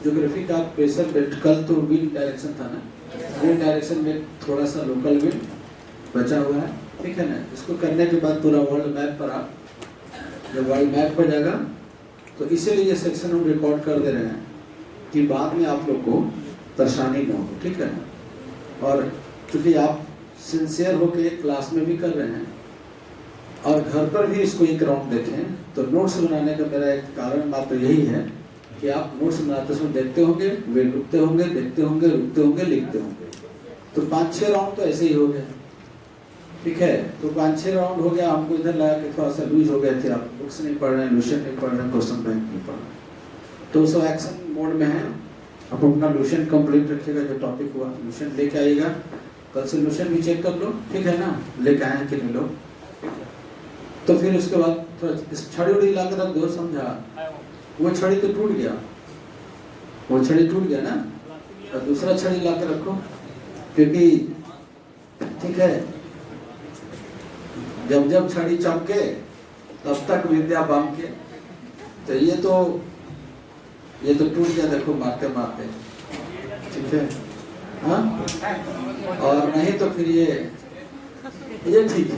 Geography का pressure belt, कल तो विंड डायरेक्शन था ना, विंड डायरेक्शन में थोड़ा सा लोकल विंड बचा हुआ है, ठीक है ना। इसको करने के बाद पूरा वर्ल्ड मैप पर आप जब वर्ल्ड मैप पर जाएगा तो इसीलिए ये सेक्शन हम रिकॉर्ड कर दे रहे हैं कि बाद में आप लोग को परेशानी ना हो, ठीक है ना। और क्योंकि आप सिंसियर होकर क्लास में भी कर रहे हैं और घर पर भी इसको एक राउंड देखें, तो नोट्स बनाने का मेरा एक कारण मात्र यही है कि आप नोट्स बनाते समय देखते होंगे, वे रुकते होंगे, देखते होंगे, रुकते होंगे, लिखते होंगे। तो 5-6 राउंड तो ऐसे ही हो गए, ठीक है। तो 5-6 राउंड हो गया, हमको इधर लगा कि थोड़ा सा लूज हो गए थे, आप बुक्स नहीं पढ़ रहे हैं, लूशन नहीं पढ़ रहे हैं, क्वेश्चन बैंक नहीं पढ़ रहे, तो सब एक्शन मोड में है। आप अपना लूशन कंप्लीट रखिएगा, जो टॉपिक हुआ लूशन लेके आइएगा। कल से लूशन भी चेक कर लो, ठीक है ना, लेके आए कि नहीं लोग। तो फिर उसके बाद थोड़ा छड़ी उड़ी ला कर रख दो, समझा। वो छड़ी तो टूट गया, वो छड़ी टूट गया ना, तो दूसरा छड़ी ला कर रखो, क्योंकि ठीक है, जब जब छड़ी चमके तब तक विद्या बम के। तो ये तो टूट गया, देखो मारते मारते, ठीक है। हाँ, और नहीं तो फिर ये ठीक है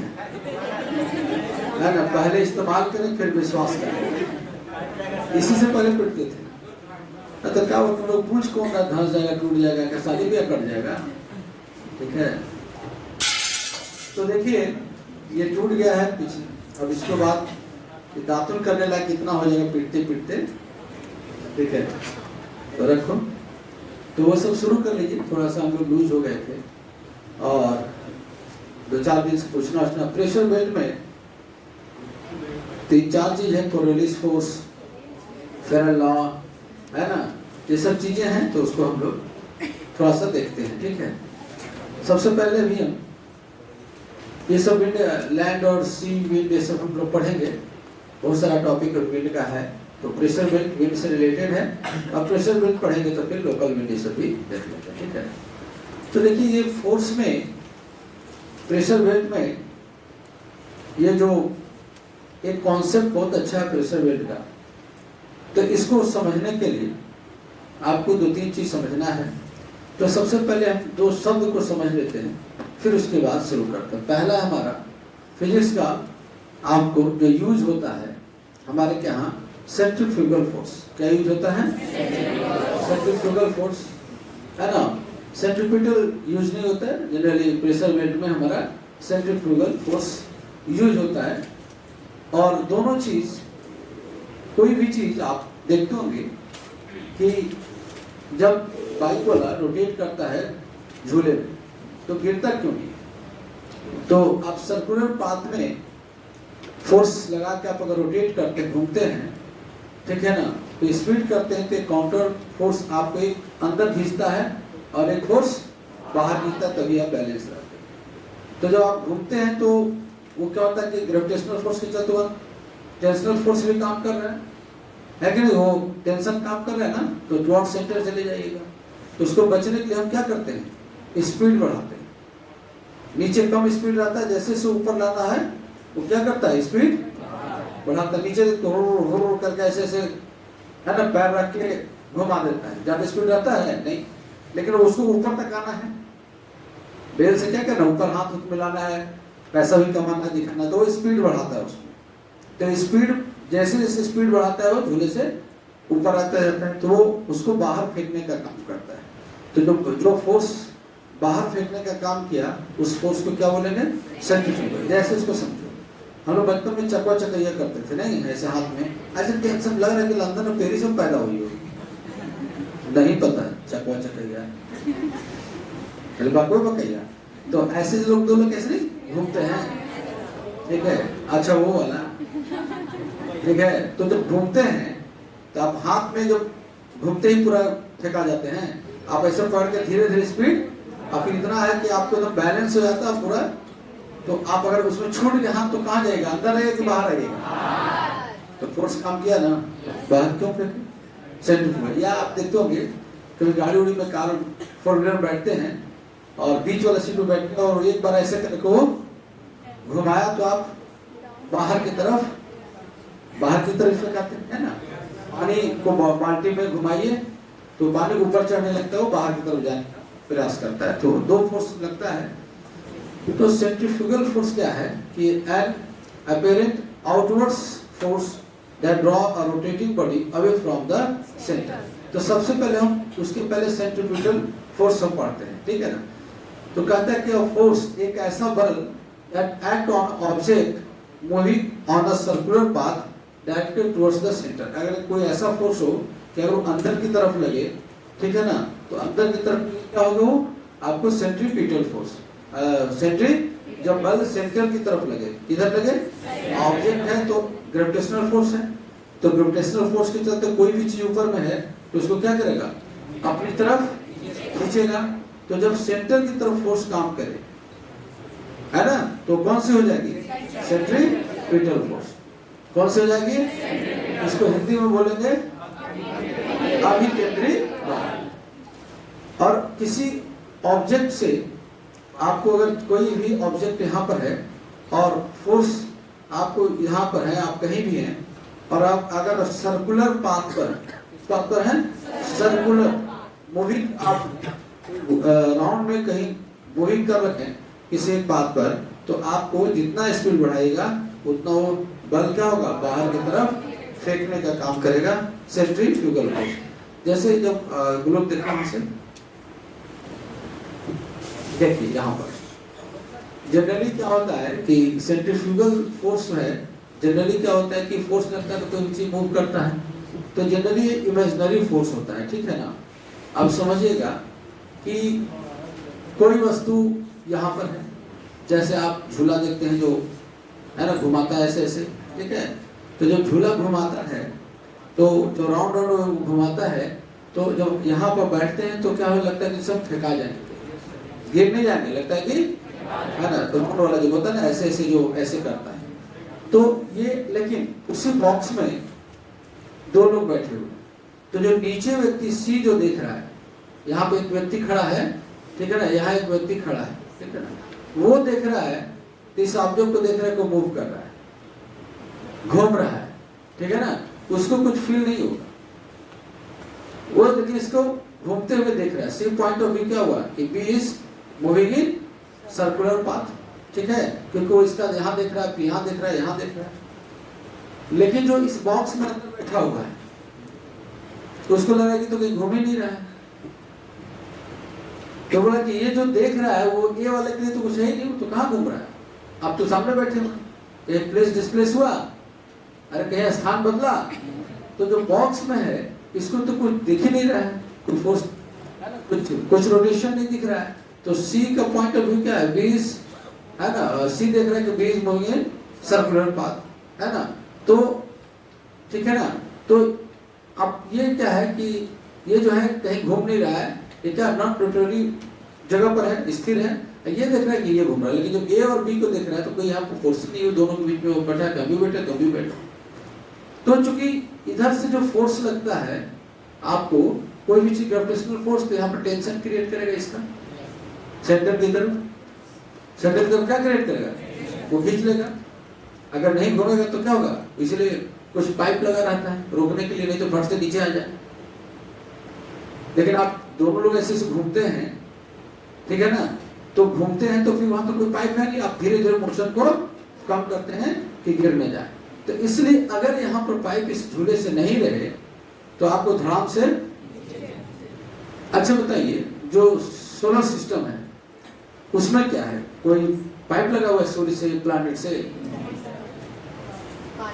ना, पहले इस्तेमाल करें फिर विश्वास करें। इसी से पहले पिटते थे, तो क्या वो तुम लोग पूछ कौन का धंस जाएगा, टूट जाएगा, क्या शादी ब्याह कट जाएगा, ठीक है। तो देखिए ये टूट गया है पीछे, अब इसके बाद दातुन करने लायक कितना हो जाएगा पिटते पिटते, ठीक है। तो रखो, तो वो सब शुरू कर लीजिए। थोड़ा सा हम लोग लूज हो गए थे और 2-4 दिन से पूछना उछना। प्रेशर बेल्ट में 3-4 चीज है, कोरियोलिस फोर्स, फेरल लॉ, है ना, ये सब चीजें हैं। तो उसको हम लोग थोड़ा सा देखते हैं, ठीक है। सबसे पहले भी हम ये सब विंड, लैंड और सी विंड, ये सब हम लोग पढ़ेंगे। बहुत सारा टॉपिक विंड का है, तो प्रेशर विंड विंड से रिलेटेड है। अब प्रेशर विंड पढ़ेंगे तो फिर लोकल विंड ये सब भी देख लेते हैं, ठीक है। तो देखिए ये फोर्स में, प्रेशर विंड में ये जो एक कॉन्सेप्ट बहुत अच्छा है प्रेशर विंड का, तो इसको समझने के लिए आपको 2-3 चीज समझना है। तो सबसे पहले हम 2 शब्द को समझ लेते हैं, फिर उसके बाद शुरू करते हैं। पहला हमारा फिजिक्स का आपको जो यूज होता है हमारे के यहाँ, सेंट्रीफ्यूगल फोर्स। क्या यूज होता है? सेंट्रीफ्यूगल फोर्स, है ना। सेंट्रीपिटल यूज नहीं होता है जनरली, प्रेशर वेल्ट में हमारा सेंट्रीफ्यूगल फोर्स यूज होता है। और दोनों चीज, कोई भी चीज आप देखते होंगे कि जब बाइक वाला रोटेट करता है झूले में, तो गिरता क्यों नहीं? तो आप सर्कुलर पाथ में फोर्स लगा के आप अगर रोटेट करके घूमते हैं, ठीक है ना, तो स्पीड करते हैं तो काउंटर फोर्स आपको एक अंदर खींचता है और एक फोर्स बाहर खींचता है, तभी आप बैलेंस रहते हैं। तो जब आप घूमते हैं तो वो क्या होता है कि ग्रेविटेशनल फोर्स के साथ टेंशनल फोर्स भी काम कर रहा है कि नहीं? वो टेंशन काम कर रहा है ना, तो टुवर्ड सेंटर चले जाइएगा। तो उसको बचने के लिए हम क्या करते हैं? स्पीड बढ़ाते हैं। नीचे कम स्पीड रहता है, जैसे से ऊपर लाना है वो क्या करता है? स्पीड बढ़ाता है। नीचे तो करके ऐसे ऐसे, है ना, पैर रख के घुमा देता है। ज्यादा स्पीड रहता है नहीं, लेकिन उसको ऊपर तक आना है। बेल से क्या करना? ऊपर हाथ मिलाना है, पैसा भी कमाना, दिखाना, तो वो स्पीड बढ़ाता है उसमें। तो स्पीड जैसे जैसे स्पीड बढ़ाता है वो झूले से ऊपर आता जाता है, तो वो उसको बाहर फेंकने का काम करता है। तो जो फोर्स बाहर फेंकने का काम किया, उस फोर्स को क्या बोलेंगे? सेंट्रीफ्यूगल। जैसे इसको समझो, हम लोग बचपन में चकवा चकैया करते थे, नहीं ऐसे हाथ में ऐसे टेंशन लग रहा है कि लंदन और पेरिस में पैदा हुई हो, नहीं पता है चकवा चकैया, बकैया। तो ऐसे लोग, 2 लोग कैसे नहीं घूमते हैं, ठीक है। अच्छा वो वाला, ठीक है। तो जब घूमते हैं तो आप हाथ में जब घूमते ही पूरा फेंका जाते हैं, आप ऐसे पकड़ के धीरे धीरे स्पीड, और फिर इतना है कि आपको एकदम बैलेंस हो जाता है पूरा। तो आप अगर उसमें छोड़ के हाथ, तो कहाँ जाएगा? अंदर रहेगा कि बाहर रहेगा? तो फोर्स काम किया ना, बाहर क्यों फेंके? सेंट्रीफ्यूगल। या आप देखते होंगे कभी गाड़ी उड़ी में, कार 4 व्हीलर बैठते हैं और बीच वाला सीट में बैठते हैं, और एक बार ऐसे करके वो घुमाया तो आप बाहर की तरफ फेंकाते हैं ना। पानी को बाल्टी में घुमाइए तो पानी ऊपर चढ़ने लगता है, वो बाहर की तरफ जाने का प्रयास करता है। तो दो फोर्स लगता है। तो सेंट्रीफ्यूगल फोर्स क्या है कि an apparent outwards force that draw a rotating body away from the centre. तो सबसे पहले हम उसके पहले सेंट्रीफ्यूगल फोर्स हम पढ़ते हैं, ठीक है ना। तो कहता है कि फोर्स एक ऐसा बल that act on object moving on a circular path directed towards the centre. अगर कोई ऐसा फोर्स हो कि अगर वो अंदर की तरफ लगे, ठीक है ना, तो अंदर की तरफ क्या होगा, वो आपको सेंट्रीपिटल फोर्स, सेंट्री जब बल सेंटर की तरफ लगे, किधर लगे, ऑब्जेक्ट है तो ग्रेविटेशनल फोर्स है, तो ग्रेविटेशनल फोर्स के चलते कोई भी चीज ऊपर में है तो उसको क्या करेगा, अपनी तरफ खींचेगा। तो जब सेंटर की तरफ फोर्स काम करे, है ना, तो कौन सी हो जाएगी, सेंट्रीपिटल फोर्स। कौन सी हो जाएगी, इसको हिंदी में बोलेंगे अभिकेंद्री बल। और किसी ऑब्जेक्ट से आपको अगर कोई भी ऑब्जेक्ट यहाँ पर है और फोर्स आपको यहाँ पर है, आप कहीं भी हैं और आप अगर सर्कुलर पाथ पर है, सर्कुलर मूविंग, आप राउंड में कहीं मूविंग कर रखे हैं किसी एक पाथ पर, तो आपको जितना स्पीड बढ़ाएगा उतना वो बल क्या होगा, बाहर की तरफ फेंकने का काम करेगा, सेंट्रीफ्यूगल फोर्स। जैसे जब ग्लोब देखा हमसे, देखिए यहाँ पर जनरली क्या होता है कि सेंट्रीफ्यूगल फोर्स है, जनरली क्या होता है कि फोर्स लगता है तो कोई चीज मूव करता है, तो जनरली इमेजिनरी फोर्स होता है, ठीक है ना। अब समझिएगा कि कोई वस्तु यहाँ पर है, जैसे आप झूला देखते हैं जो है ना, घुमाता है ऐसे ऐसे, ठीक है। तो जब झूला घुमाता है तो जो राउंड राउंड घुमाता है, तो जब यहाँ पर बैठते हैं तो क्या हो, लगता है कि सब फेंका जाएंगे, गिर नहीं जाएंगे, लगता है कि, है ना, तो राउंड वाला जो होता है ना, ऐसे ऐसे जो ऐसे करता है। तो ये, लेकिन उसी बॉक्स में दो लोग बैठे हुए, तो जो नीचे व्यक्ति सी जो देख रहा है, यहाँ पे एक व्यक्ति खड़ा है, ठीक है ना, यहाँ एक व्यक्ति खड़ा है, ठीक है ना, वो देख रहा है, इस ऑब्जेक्ट को देख रहा है, को मूव कर रहा है, घूम रहा है, ठीक है ना, उसको कुछ फील नहीं होगा, वो लेकिन इसको घूमते हुए देख रहा है। सी पॉइंट ऑफ व्यू क्या हुआ कि B is moving in circular path, ठीक है, क्योंकि वो इसका यहाँ देख रहा है, यहाँ देख रहा है, यहाँ देख रहा है। लेकिन जो इस बॉक्स में अंदर बैठा हुआ है तो उसको लगा कि तो कहीं घूम ही नहीं रहा है, तो बोला कि ये जो देख रहा है वो ये वाले के लिए तो कुछ है ही नहीं, तो कहाँ घूम रहा है, आप तो सामने बैठे हो, एक प्लेस डिस्प्लेस हुआ, अरे कहीं स्थान बदला, तो जो बॉक्स में है इसको तो कुछ दिख ही नहीं रहा है, कुछ फोर्स, कुछ रोटेशन नहीं दिख रहा है। तो सी का पॉइंट ऑफ व्यू क्या है, बीज, है ना, सी देख रहा है कि बीज मूविंग इन सर्कुलर पाथ, है ना, तो ठीक है ना। तो अब ये क्या है कि ये जो है कहीं घूम नहीं रहा है, ये क्या नॉन रोटेटरी जगह पर है, स्थिर है, ये देख रहा है कि ये घूम रहा है, लेकिन जब ए और बी को देख रहा है तो कोई यहाँ पर फोर्स नहीं है, दोनों के बीच में वो बैठा है, कभी बैठे कभी बैठे। तो चूंकि इधर से जो फोर्स लगता है आपको, कोई भी चीज ग्रेविटेशनल फोर्स, तो यहाँ पर टेंशन क्रिएट करेगा इसका, सेंटर की तरफ, सेंटर की तरफ क्या क्रिएट करेगा, वो खींच लेगा। अगर नहीं घूमेगा तो क्या होगा, इसलिए कुछ पाइप लगा रहता है रोकने के लिए, नहीं तो फट से नीचे आ जाए। लेकिन आप दोनों लोग ऐसे घूमते हैं, ठीक है ना, तो घूमते हैं तो फिर वहां तो कोई पाइप है नहीं, आप धीरे धीरे मोशन को कम करते हैं कि गिर न जाए। तो इसलिए अगर यहाँ पर पाइप इस झूले से नहीं रहे तो आपको धड़ाम से, अच्छा बताइए, जो सोलर सिस्टम है उसमें क्या है, कोई पाइप लगा हुआ है सूर्य से, प्लैनेट से,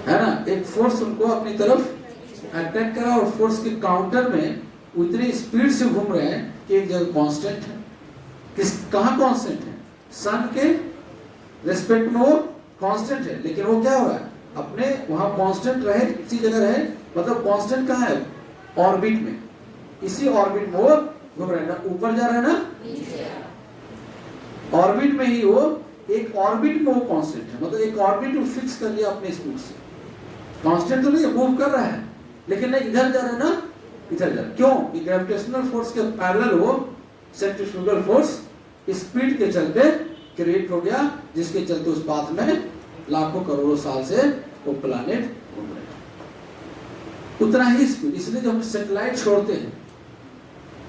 है ना, एक फोर्स उनको अपनी तरफ अट्रैक्ट करा, और फोर्स के काउंटर में उतनी स्पीड से घूम रहे हैं कि एक जगह कांस्टेंट है, कहाँ कांस्टेंट है, सन के रेस्पेक्ट में वो कांस्टेंट है, लेकिन वो क्या हो रहा है, अपने वहां कांस्टेंट रहे, इसी जगह रहे, मतलब कांस्टेंट कहाँ है, ऑर्बिट में, इसी ऑर्बिट में वो घूम रहे हैं, ना ऊपर जा रहा है ना ऑर्बिट में ही, वो एक ऑर्बिट में वो कांस्टेंट है, मतलब एक ऑर्बिट में फिक्स कर लिया अपने स्पीड से, कांस्टेंट तो नहीं, मूव कर रहा है, लेकिन ना इधर जा रहा है ना इधर जा रहा है। क्यों, कि ग्रेविटेशनल फोर्स के पैरेलल वो सेंट्रीफ्यूगल फोर्स स्पीड के चलते क्रिएट हो गया, जिसके चलते उस पाथ में लाखों करोड़ों साल से वो प्लैनेट घूम रहे हैं, उतना ही स्पीड। इसलिए जब हम सैटेलाइट छोड़ते हैं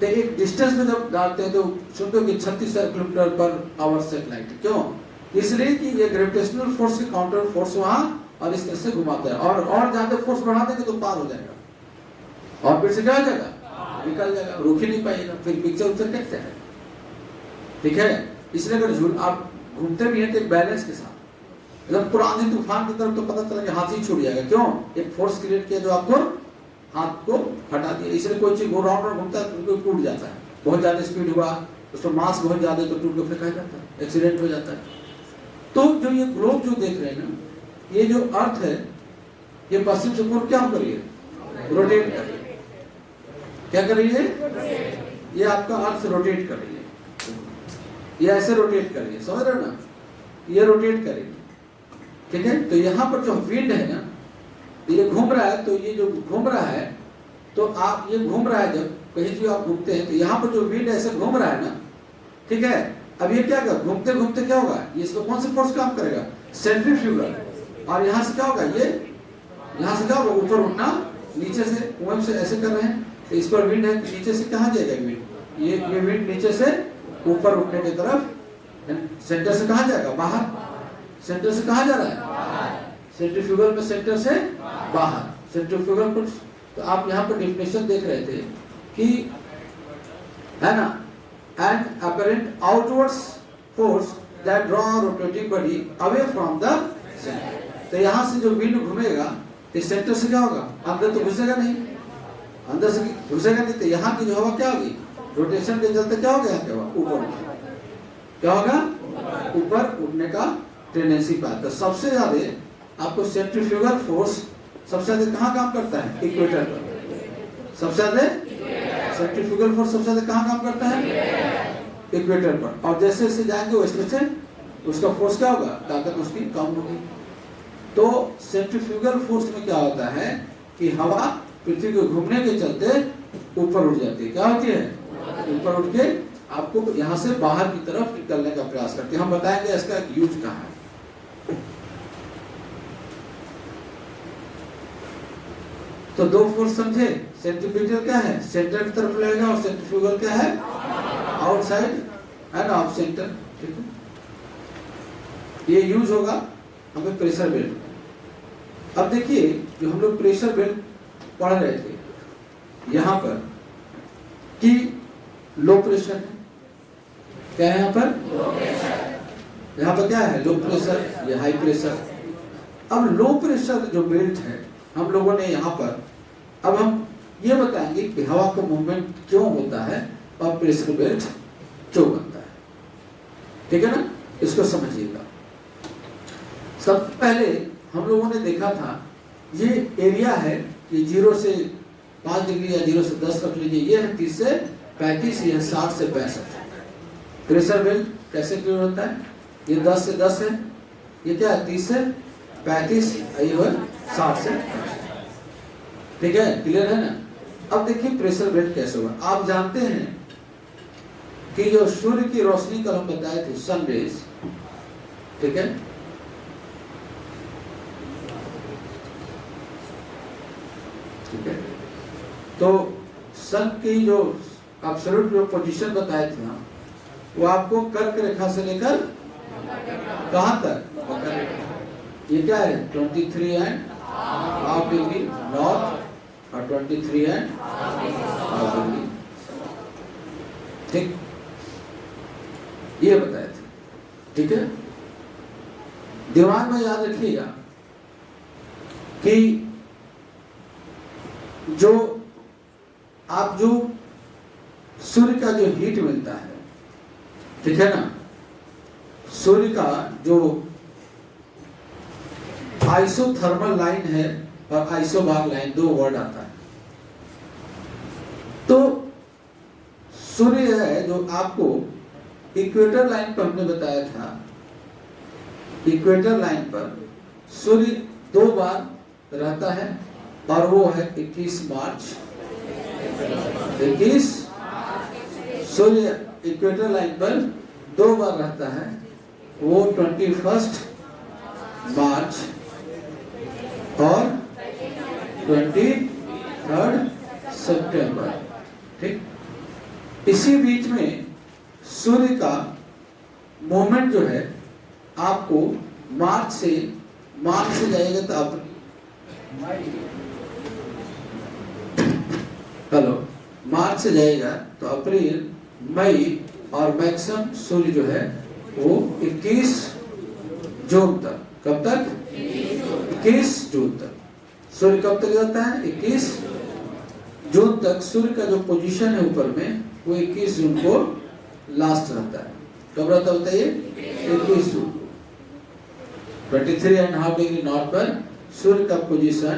तो एक डिस्टेंस में जब डालते हैं तो सुनते हो कि 36 किलोमीटर पर आवर सैटेलाइट, क्यों? इसलिए कि ये ग्रेविटेशनल फोर्स के काउंटर फोर्स वहां और इस तरह से घुमाता है, और ज्यादा फोर्स बढ़ा देंगे तो पार हो जाएगा और फिर से क्या हो जाएगा, निकल जाएगा, रुक ही नहीं पाएगा, फिर पिक्चर उच्चर कैसे है, ठीक है। इसलिए अगर आप घूमते भी हैं तो एक बैलेंस के साथ, जब पूरा आंधी तूफान की तरफ तो पता चला कि हाथ ही छूट जाएगा, क्यों? एक फोर्स क्रिएट किया जो आपको हाथ को हटा दिया। इसलिए कोई चीज राउंड राउंड घूमता है तो टूट जाता है, बहुत ज्यादा स्पीड हुआ, उसमें मास बहुत ज्यादा तो टूट के फेंका जाता है, एक्सीडेंट हो जाता है। तो जो ये ग्लोब जो देख रहे हैं ना, ये जो अर्थ है ये पश्चिम से पूर्व क्या कर रही है, रोटेट कर रही है। क्या कर रही है? ये आपका अर्थ रोटेट कर रही है, ये ऐसे रोटेट कर रही है, समझ रहे हो ना, ये रोटेट करेगी, ठीक है। तो यहाँ पर जो विंड है ना, ये घूम रहा है, तो ये जो घूम रहा है तो आप ये घूम रहा है, जब कहीं भी आप घूमते हैं तो यहाँ पर जो विंड ऐसे घूम रहा है ना, ठीक है। अब ये क्या कर घूमते घूमते क्या होगा, ये इसको कौन सा फोर्स काम करेगा, सेंट्रीफ्यूगल, और यहाँ से क्या होगा, ये यहाँ से क्या होगा, ऊपर उठना, नीचे से ओम से ऐसे कर रहे हैं तो इस पर विंड है, नीचे से कहाँ जाएगा विंड, ये विंड नीचे से ऊपर उठने की तरफ, सेंटर से कहाँ जाएगा, बाहर, सेंटर से कहाँ जा रहा है, सेंट्रीफ्यूगल में सेंटर से बाहर, सेंट्रीफ्यूगल पर। तो आप यहाँ पर डेफिनेशन देख रहे थे कि है ना, and apparent outwards force that draw rotating body away from the centre. तो यहाँ से जो विंड घूमेगा तो सेंटर से क्या होगा, अंदर तो घुसेगा नहीं, अंदर से घुसेगा नहीं, तो यहाँ की जो हवा क्या होगी, रोटेशन के चलते क्या होगा, यहाँ की हवा ऊपर, क्या होगा, ऊपर उठने का टेंडेंसी पाता है। सबसे ज्यादा आपको सेंट्रीफ्यूगल फोर्स सबसे ज्यादा कहाँ काम करता है, इक्वेटर पर। सबसे ज्यादा सेंट्रीफ्यूगल फोर्स सबसे ज्यादा कहाँ काम करता है, इक्वेटर पर। और जैसे जैसे जाएंगे वैसे से उसका फोर्स क्या होगा, ताकत उसकी कम होगी। तो सेंट्रीफ्यूगल फोर्स में क्या होता है कि हवा पृथ्वी के घूमने के चलते ऊपर उठ जाती है, क्या होती है, ऊपर उठ के आपको यहाँ से बाहर की तरफ निकलने का प्रयास करते हैं। हम बताएंगे इसका यूज कहाँ है। तो दो फोर्स समझे, सेंट्रीपिटल क्या है, सेंटर की तरफ लगेगा, और सेंट्रीफ्यूगल क्या है, आउटसाइड है ना, ऑफ सेंटर, ठीक है। ये यूज होगा हमें प्रेशर बेल्ट। अब देखिए जो हम लोग प्रेशर बेल्ट पढ़ रहे थे यहाँ पर कि लो प्रेशर है, क्या है यहाँ पर, यहाँ पर क्या है, लो प्रेशर, ये हाई प्रेशर। अब लो प्रेशर जो बेल्ट है हम लोगों ने यहाँ पर, अब हम ये बताएंगे कि हवा का मूवमेंट क्यों होता है और प्रेशर बेल्ट क्यों बनता है, ठीक है ना, इसको समझिएगा। सबसे पहले हम लोगों ने देखा था ये एरिया है, ये 0 से 5 डिग्री या 0 से 10 रख लीजिए, ये है 30 से 35, ये 60 से 65। प्रेशर बेल्ट कैसे क्लियर होता है, ये 10 से 10 है, ये क्या है 30 से 35, ये है 60 से 65, ठीक है, क्लियर है ना। अब देखिए प्रेशर बेल्ट कैसे होगा। आप जानते हैं कि जो सूर्य की रोशनी कल हम बताए थे, सन रेज, ठीक है, ठीक है, तो सन की जो एब्सोल्यूट जो पोजीशन बताए थे हम, वो आपको कर्क रेखा से लेकर कहां तक, ये क्या है 23.5 डिग्री नॉर्थ और 23.5 डिग्री, ठीक, ये बताए थे, ठीक है। दिमाग में याद रखिएगा कि जो आप जो सूर्य का जो हीट मिलता है, ठीक है ना, सूर्य का जो आइसोथर्मल लाइन है और आइसोबार लाइन, दो वर्ड आता है। तो सूर्य है जो आपको इक्वेटर लाइन पर हमने बताया था, इक्वेटर लाइन पर सूर्य 2 बार रहता है और वो है 21 मार्च, 21 सूर्य इक्वेटर लाइन पर 2 बार रहता है, वो 21 मार्च और 23 सितंबर, ठीक। इसी बीच में सूर्य का मूवमेंट जो है आपको मार्च से जाएगा तो आप मार्च से जाएगा तो अप्रैल, मई और मैक्सिमम सूर्य जो है वो 21 जून तक। कब तक? 21 जून तक। सूर्य कब तक जाता है? 21 जून तक। सूर्य का जो पोजीशन है ऊपर में वो 21 जून को लास्ट रहता है। कब रहता है बताइए? 21 जून को। 23.5 डिग्री नॉर्थ पर सूर्य का पोजीशन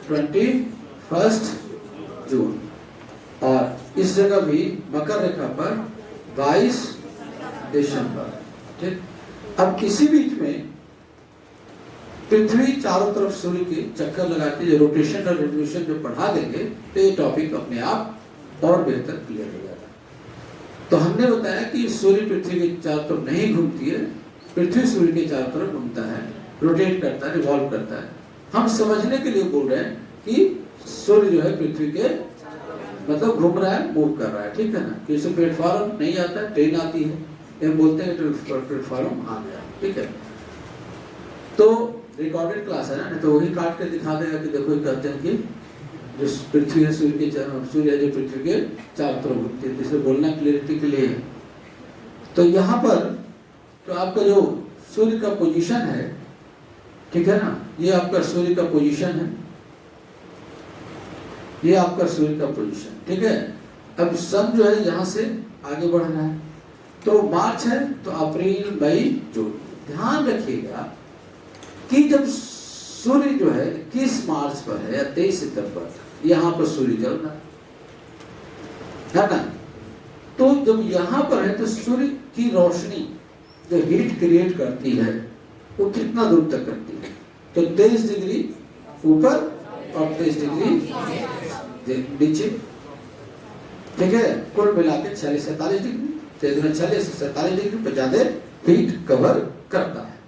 21 जून, और इस जगह भी मकर रेखा पर 22 दिसंबर। ठीक। अब इसी बीच में पृथ्वी चारों तरफ सूर्य के चक्कर लगाती है। रोटेशन और रिवोल्यूशन जो पढ़ा देंगे तो ये टॉपिक अपने आप और बेहतर क्लियर हो जाएगा। तो हमने बताया कि सूर्य पृथ्वी के चारों तरफ नहीं घूमती है, पृथ्वी सूर्य के चारों तरफ घूमता है, रोटेट करता है, रिवॉल्व करता है। हम समझने के लिए बोल रहे हैं कि सूर्य जो है पृथ्वी के मतलब घूम रहा है, मूव कर रहा है। ठीक है ना? किसी प्लेटफॉर्म नहीं आता, ट्रेन आती है, ये बोलते हैं प्लेटफॉर्म आ गया। ठीक है, तो रिकॉर्डेड क्लास है ना, नहीं तो वही काट के दिखा देगा कि देखो ये कहते हैं कि जो पृथ्वी है सूर्य के सूर्य जो पृथ्वी के चारों तरफ घूमती है, जिसे बोलना क्लियरिटी के लिए है। तो यहाँ पर तो आपका जो सूर्य का पोजीशन है, ठीक है ना, ये आपका सूर्य का पोजीशन है, ये आपका सूर्य का पोजीशन। ठीक है, अब सन जो है यहाँ से आगे बढ़ रहा है, तो मार्च है तो अप्रैल, मई, जून। ध्यान रखिएगा कि जब सूर्य जो है 21 मार्च पर है या 23 सितंबर यहाँ पर सूर्य चल रहा है ना, तो जब यहाँ पर है तो सूर्य की रोशनी जो हीट क्रिएट करती है वो कितना दूर तक करती है? तो 23 डिग्री ऊपर और 23 डिग्री नीचे। ठीक है, कुल मिला के 46-47 डिग्री, 46-47 डिग्री पर ज्यादा हीट कवर करता है।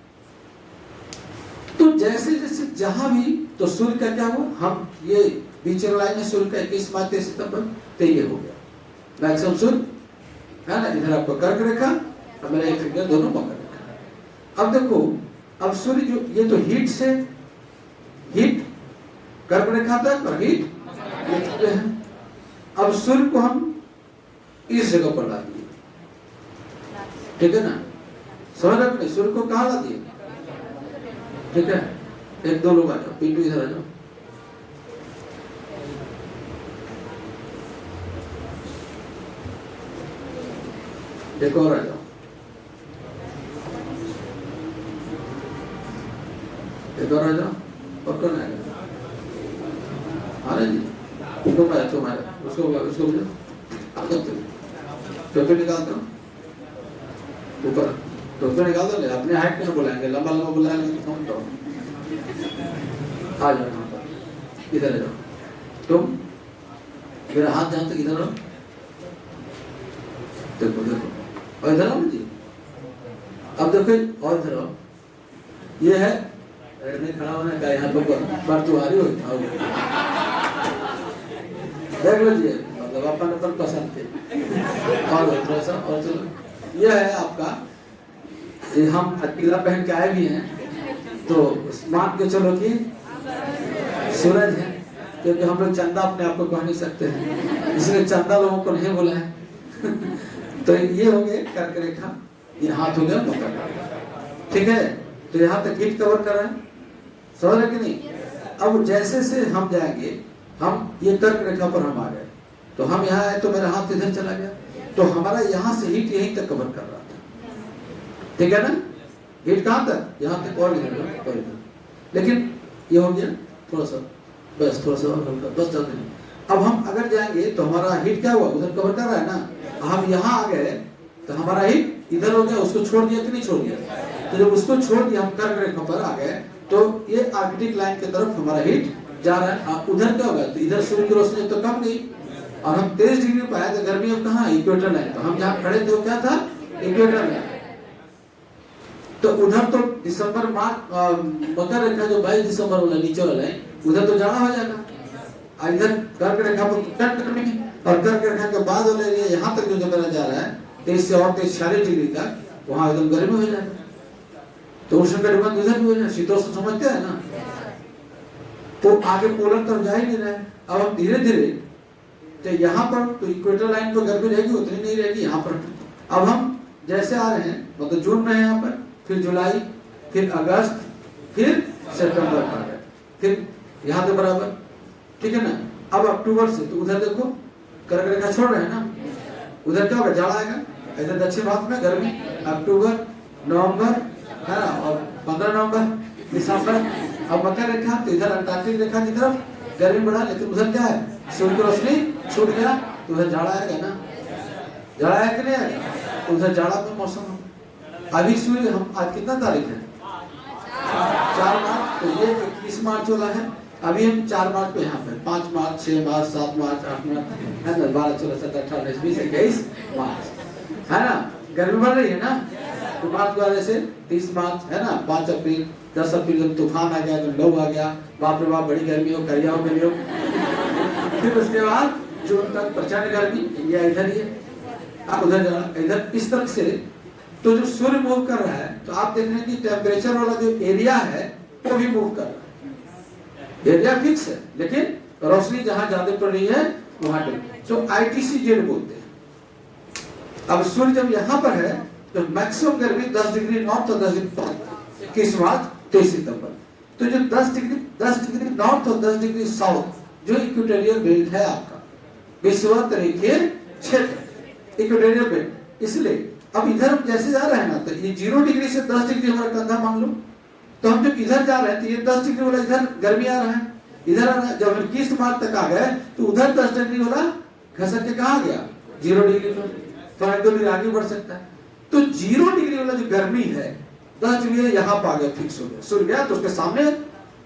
तो जैसे जैसे जहां भी तो सूर्य का क्या हुआ, हम ये बीच लाइन में सूर्य का 21 मार्च 23 सितंबर, तो ये हो गया मैक्सिमम सूर्य है ना। इधर आपका कर्क रेखा और मेरा एक फिंगर दोनों मकर रेखा। अब देखो, अब सूर्य जो ये तो हीट से हीट कर्क रेखा तक और हीट ये चुके हैं। अब सूर्य को हम इस जगह पर ला दिए, ठीक है ना, समझ रहे? सूर्य को कहाँ ला दिए? ठीक है, एक दो लोग आ जाओ, पिंटू इधर आ जाओ। एक और आ जाओ, एक और आ जाओ। और कौन आएगा? अरे जी तुम आया, तुम आया, उसको बुझो, टोपी निकाल दो ऊपर, टोपी निकाल दो। अपने हाइट के ना बुलाएंगे, लंबा लंबा बुलाएंगे तो आ जाओ यहाँ पर, इधर आ जाओ। तुम मेरा हाथ जहाँ तक इधर आओ, देखो देखो, और इधर आओ जी। अब देखो और इधर आओ, ये है नहीं खड़ा होने का, यहाँ पर तुम्हारी हो देख लीजिए, मतलब अपन पसंद थे। और थोड़ा सा और चलो, यह है आपका, ये हम अकेला पहन के आए भी हैं तो मान के चलो कि सूरज है, क्योंकि हम लोग चंदा अपने आप को कह नहीं सकते हैं, इसलिए चंदा लोगों को नहीं बोला है। तो ये हो गए कर्क रेखा, ये हाथ हो गया मकर। ठीक है, तो यहाँ तक हीट कवर कर रहे हैं, समझ रहे कि नहीं? अब जैसे से हम जाएंगे, हम ये कर्क रेखा पर हम आ गए, तो हम यहाँ आए तो मेरा हाथ इधर चला गया, तो हमारा यहाँ से हीट यहीं तक कवर कर रहा था। ठीक है ना? हीट कहाँ तक? यहाँ तक और इधर। लेकिन ये हो गया थोड़ा सा, बस थोड़ा सा हल्का, बस ज्यादा नहीं। अब हम अगर जाएंगे तो हमारा हीट क्या हुआ? उधर कवर कर रहा है ना। हम यहाँ आ गए तो हमारा हीट इधर हो गया, उसको छोड़ दिया कि नहीं छोड़ दिया? तो जब उसको छोड़ दिया, हम कर्क रेखा पर आ गए, तो ये आर्कटिक लाइन की तरफ हमारा हीट जा रहा है। उधर क्या होगा? तो इधर सूर्य की रोशनी तो कम गई और हम 23 डिग्री पर आए, तो गर्मी अब कहाँ? Equator line. तो हम जहाँ खड़े थे वो क्या था? Equator line. तो उधर तो दिसंबर मार्च मकर रेखा जो 22 दिसंबर वाला नीचे वाला है, उधर तो जाना हो जाएगा, और इधर कर्क रेखा पर और करके रखने के बाद वो ले लिया यहाँ तक जो जमाना जा रहा है 23 से और 46 डिग्री तक, वहां एकदम गर्मी हो जाएगा। तो उष्ण कटिबंध उधर भी हो जाए, शीतोष्ण समझते हैं ना, तो आगे पोलर तरफ जा ही नहीं रहा है। अब हम धीरे धीरे तो यहाँ पर तो इक्वेटर लाइन पर गर्मी रहेगी, उतनी नहीं रहेगी यहाँ पर। अब हम जैसे आ रहे हैं, मतलब जून में है यहाँ पर, फिर जुलाई, फिर अगस्त, फिर सितंबर आ गए, फिर यहाँ तो बराबर, ठीक है ना। अब अक्टूबर से तो उधर देखो कर्क रेखा छोड़ रहे हैं ना, उधर क्या होगा, जाड़ा आएगा। इधर दक्षिण भारत में गर्मी अक्टूबर नवंबर है ना, और 15 नवंबर दिसंबर। अब मकर रेखा तो इधर अंटार्कटिक रेखा की तरफ गर्मी बढ़ा, लेकिन उधर क्या है, सूर्य की रोशनी छूट गया तो उधर जाड़ा आएगा ना, जाड़ा है कि नहीं आएगा, तो उधर जाड़ा में मौसम। अभी सूर्य हम आज कितना तारीख है, 4 मार्च, तो ये 21 मार्च वाला है। अभी हम 4 मार्च पे यहाँ पे 5 मार्च 6 मार्च 7 मार्च 8 मार्च है ना, 12 14 17 18 19 20 21 मार्च है ना, गर्मी बढ़ रही है ना। तो मार्च के बाद जैसे 30 मार्च है ना, 5 अप्रैल 10 अप्रैल जब तूफान आ गया, जब लौ आ गया, बाप रे बाप बड़ी गर्मी हो, करिया हो गई हो। फिर उसके बाद जून तक प्रचंड गर्मी, ये इधर ही है, आप उधर जाना, इधर इस तरह से। तो जो सूर्य मूव कर रहा है, तो आप देख रहे हैं कि टेम्परेचर वाला जो एरिया है वो भी मूव कर रहा है, एरिया फिक्स है, लेकिन रोशनी जहां ज्यादा पड़ रही है वहां तो ITC-Z बोलते हैं। अब सूर्य जब यहाँ पर है तो मैक्सिमम गर्मी 10 डिग्री नॉर्थ और 10 डिग्री 21 मार्च 23 सितंबर। तो जो 10 डिग्री नॉर्थ और 10 डिग्री साउथ जो इक्वेटोरियल बेल्ट है आपका विषुवत रेखीय क्षेत्र, इक्वेटोरियल बेल्ट। इसलिए अब इधर हम जैसे जा रहे हैं ना, तो ये 0 डिग्री से 10 डिग्री हमारा कंधा मान लो, तो हम जब इधर जा रहे हैं तो ये 10 डिग्री वाला इधर गर्मी आ रहा है, इधर आ रहा है। जब हम 21 मार्च तक आ गए तो उधर 10 डिग्री वाला घसक के कहा गया 0 डिग्री पर, तो 1-2 डिग्री आगे बढ़ सकता है। तो 0 डिग्री वाला जो गर्मी है 10 डिग्री यहाँ पर आ गया, फिक्स हो गया, सूर्य गया तो उसके सामने।